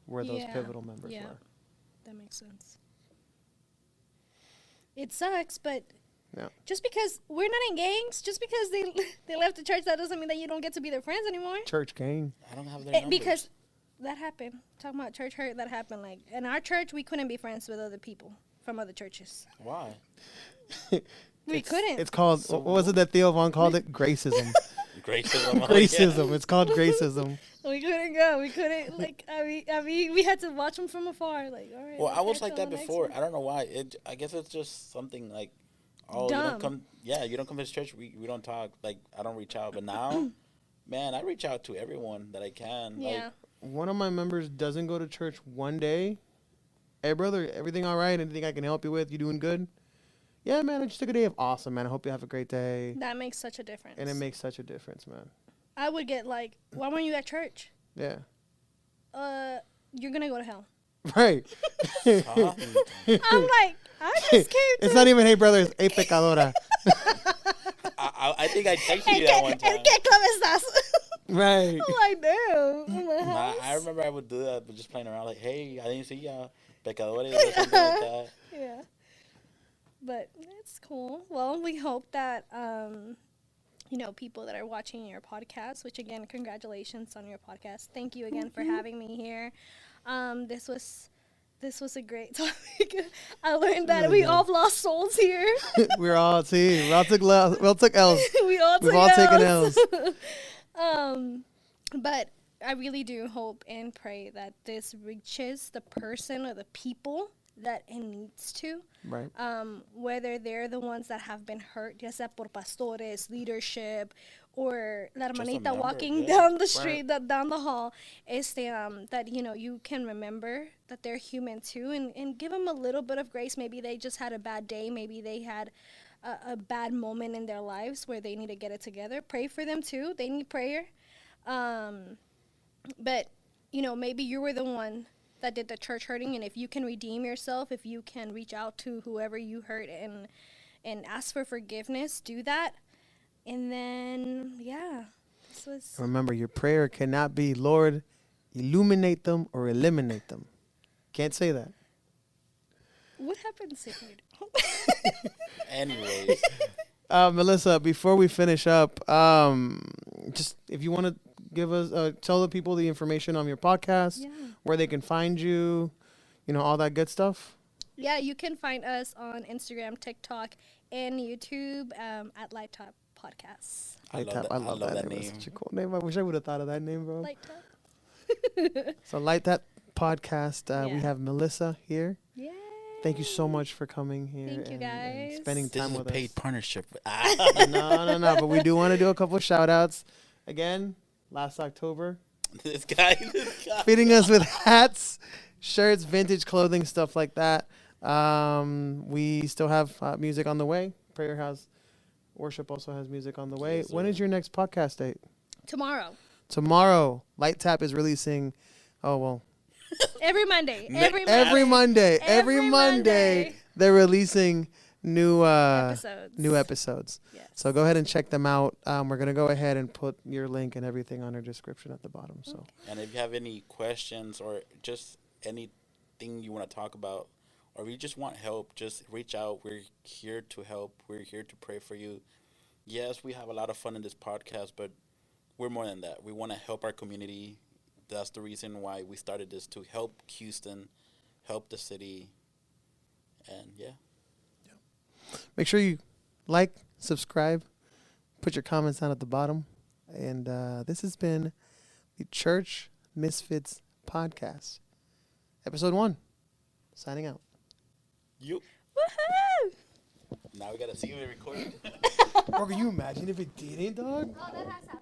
where those pivotal members were. That makes sense. It sucks, but Yeah. just because we're not in gangs, just because they left the church, that doesn't mean that you don't get to be their friends anymore. Church gang. I don't have their numbers. Because that happened. Talking about church hurt, that happened. Like in our church, we couldn't be friends with other people from other churches. Why? We couldn't. It's called, what was it that Theo Vaughn called it? Gracism. Gracism. Gracism. It's called gracism. We couldn't go. We couldn't, like, I mean, we had to watch them from afar. Like, all right. Well, I was like till that the next before. one. I don't know why. I guess it's just something like, oh, Dumb. you don't come. Yeah, you don't come to this church. We don't talk. Like, I don't reach out. But now, man, I reach out to everyone that I can. Yeah. One of my members doesn't go to church one day. Hey, brother, everything all right? Anything I can help you with? You doing good? Yeah, man, I just took a day of awesome, man. I hope you have a great day. That makes such a difference. And it makes such a difference, man. I would get like, why weren't you at church? Yeah. You're going to go to hell. Right. Huh? I'm like, I just came to. It's not even, hey, brother, it's hey, pecadora. I think I texted you that one time. ¿Cómo estás? Right. I'm like, damn. In my house. I remember I would do that, but just playing around like, hey, I didn't see ya. Pecadores or something like that. Yeah. But it's cool. Well, we hope that, people that are watching your podcast, which again, congratulations on your podcast. Thank you again for having me here. This was a great topic. I learned that we all lost souls here. We're all, see, we all took L's. We've all taken L's. But I really do hope and pray that this reaches the person or the people that it needs to. Right. Whether they're the ones that have been hurt, ya sea por pastores, leadership, or la hermanita member, walking yeah. down the street, down the hall, that, you can remember that they're human too, and give them a little bit of grace. Maybe they just had a bad day. Maybe they had a bad moment in their lives where they need to get it together. Pray for them too. They need prayer. But, maybe you were the one that did the church hurting, and if you can redeem yourself, if you can reach out to whoever you hurt and ask for forgiveness, do that. And then, this was... Remember, your prayer cannot be, Lord, illuminate them or eliminate them. Can't say that. What happened, Sigrid? Anyways. Melissa, before we finish up, just if you want to give us, tell the people the information on your podcast, where they can find you, all that good stuff. Yeah, you can find us on Instagram, TikTok, and YouTube at Light Top Podcasts. I love that name. It's such a cool name. I wish I would have thought of that name, bro. Light Top. So Light That Podcast. We have Melissa here. Yeah. Thank you so much for coming here. Thank you, guys. And spending This time is a with us. paid partnership. No. But we do want to do a couple of shout outs. Again, last October. This guy. Feeding us with hats, shirts, vintage clothing, stuff like that. We still have music on the way. Prayer House Worship also has music on the way. Yes, when is your next podcast date? Tomorrow. Light Tap is releasing. Oh, well. Every Monday. Every Monday. They're releasing new episodes. Yes. So go ahead and check them out. We're going to go ahead and put your link and everything on our description at the bottom. So. And if you have any questions or just anything you want to talk about, or you just want help, just reach out. We're here to help. We're here to pray for you. Yes, we have a lot of fun in this podcast, but we're more than that. We want to help our community. That's the reason why we started this, to help Houston, help the city, and Make sure you like, subscribe, put your comments down at the bottom. And this has been the Church Misfits Podcast, Episode 1. Signing out. You. Woohoo! Now we got to see if it recorded. Bro, can you imagine if it didn't, dog? Oh, that has happened.